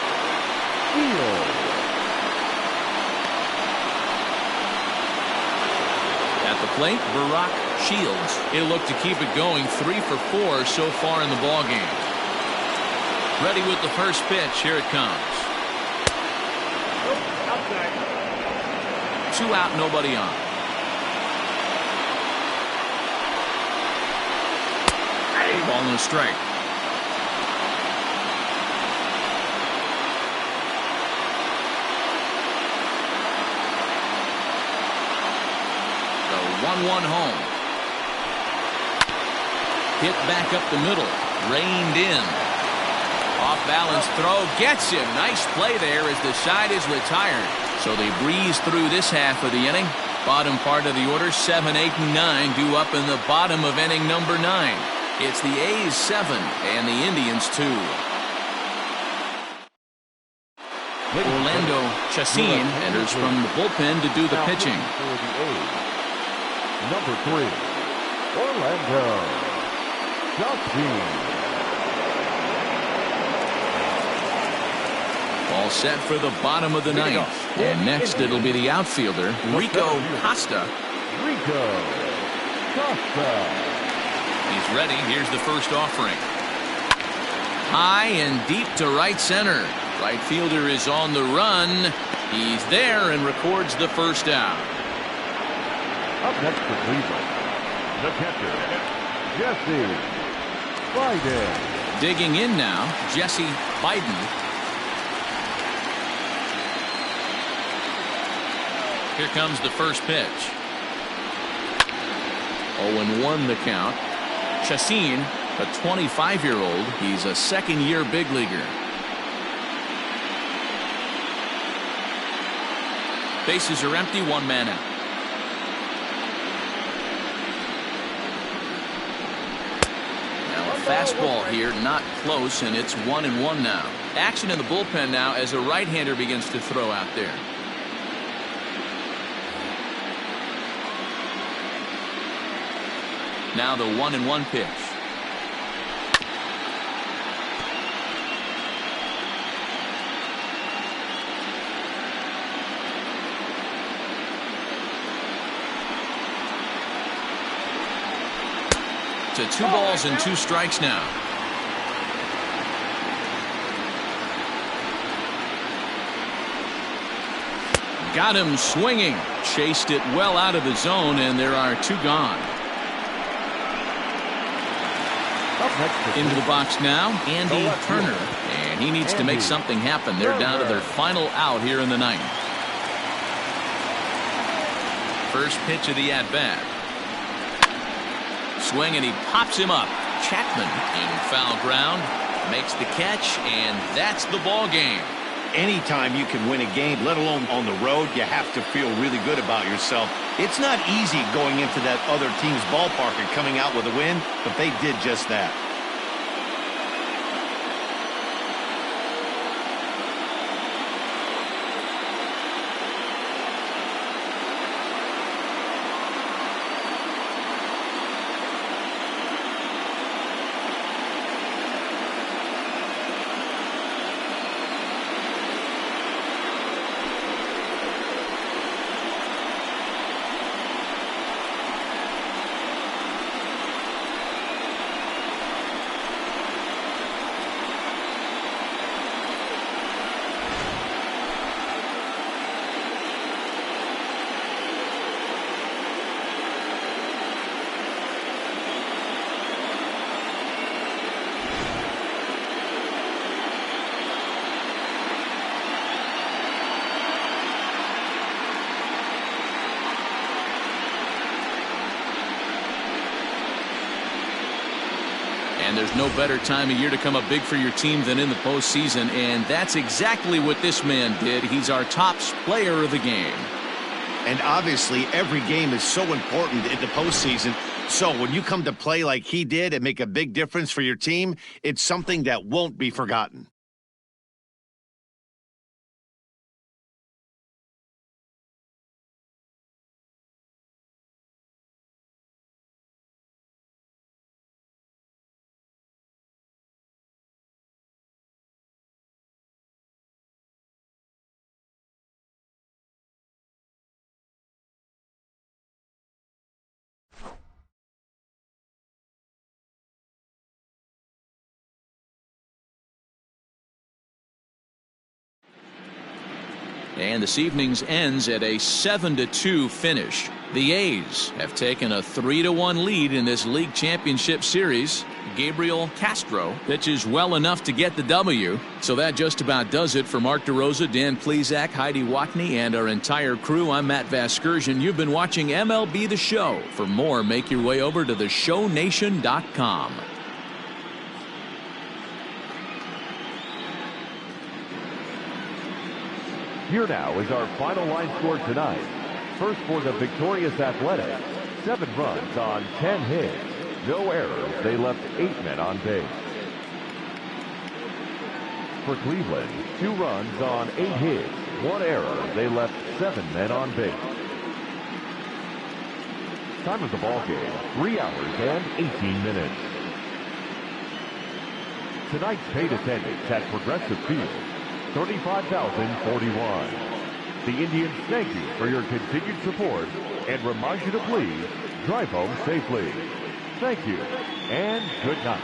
S4: Shields.
S2: At the plate, Barack Shields. He'll look to keep it going. 3 for 4 so far in the ball game. Ready with the first pitch. Here it comes.
S6: Outside.
S2: 2 out, nobody on. Ball and a strike. The 1-1 home. Hit back up the middle. Reined in. Off balance throw. Gets him. Nice play there as the side is retired. So they breeze through this half of the inning. Bottom part of the order, 7, 8, and 9 due up in the bottom of inning number 9. It's the A's 7 and the Indians 2. Orlando Chacin enters from the bullpen to do the pitching.
S4: For the A's, number 3, Orlando Chacin.
S2: All set for the bottom of the 9th. And next it'll be the outfielder, Rico Costa.
S4: Rico Costa.
S2: He's ready. Here's the first offering. High and deep to right center. Right fielder is on the run. He's there and records the first out.
S4: Up next for Cleveland, the catcher, Jesse Biden.
S2: Digging in now, Jesse Biden. Here comes the first pitch. 0-1 the count. Chacin, a 25-year-old. He's a second-year big leaguer. Bases are empty, 1 man out. fastball here, not close, and it's 1-1 now. Action in the bullpen now as a right-hander begins to throw out there. Now the 1-1 pitch. To 2 balls and 2 strikes now. Got him swinging. Chased it well out of the zone, and there are 2 gone. Into the box now, Andy Turner. And he needs to make something happen. They're down to their final out here in the 9th. First pitch of the at-bat. Swing, and he pops him up. Chapman in foul ground. Makes the catch, and that's the ball game.
S3: Anytime you can win a game, let alone on the road, you have to feel really good about yourself. It's not easy going into that other team's ballpark and coming out with a win, but they did just that.
S2: And there's no better time of year to come up big for your team than in the postseason, and that's exactly what this man did. He's our top player of the game.
S3: And obviously, every game is so important in the postseason. So when you come to play like he did and make a big difference for your team, it's something that won't be forgotten.
S2: And this evening's ends at a 7-2 finish. The A's have taken a 3-1 lead in this league championship series. Gabriel Castro pitches well enough to get the W. So that just about does it for Mark DeRosa, Dan Plesac, Heidi Watney, and our entire crew. I'm Matt Vasgersian. You've been watching MLB The Show. For more, make your way over to theshownation.com.
S4: Here now is our final line score tonight. First for the victorious Athletics, 7 runs on 10 hits. No errors. They left 8 men on base. For Cleveland, 2 runs on 8 hits. 1 error. They left 7 men on base. Time of the ball game, 3 hours and 18 minutes. Tonight's paid attendance at Progressive Field, 35,041. The Indians thank you for your continued support and remind you to please drive home safely. Thank you and good night.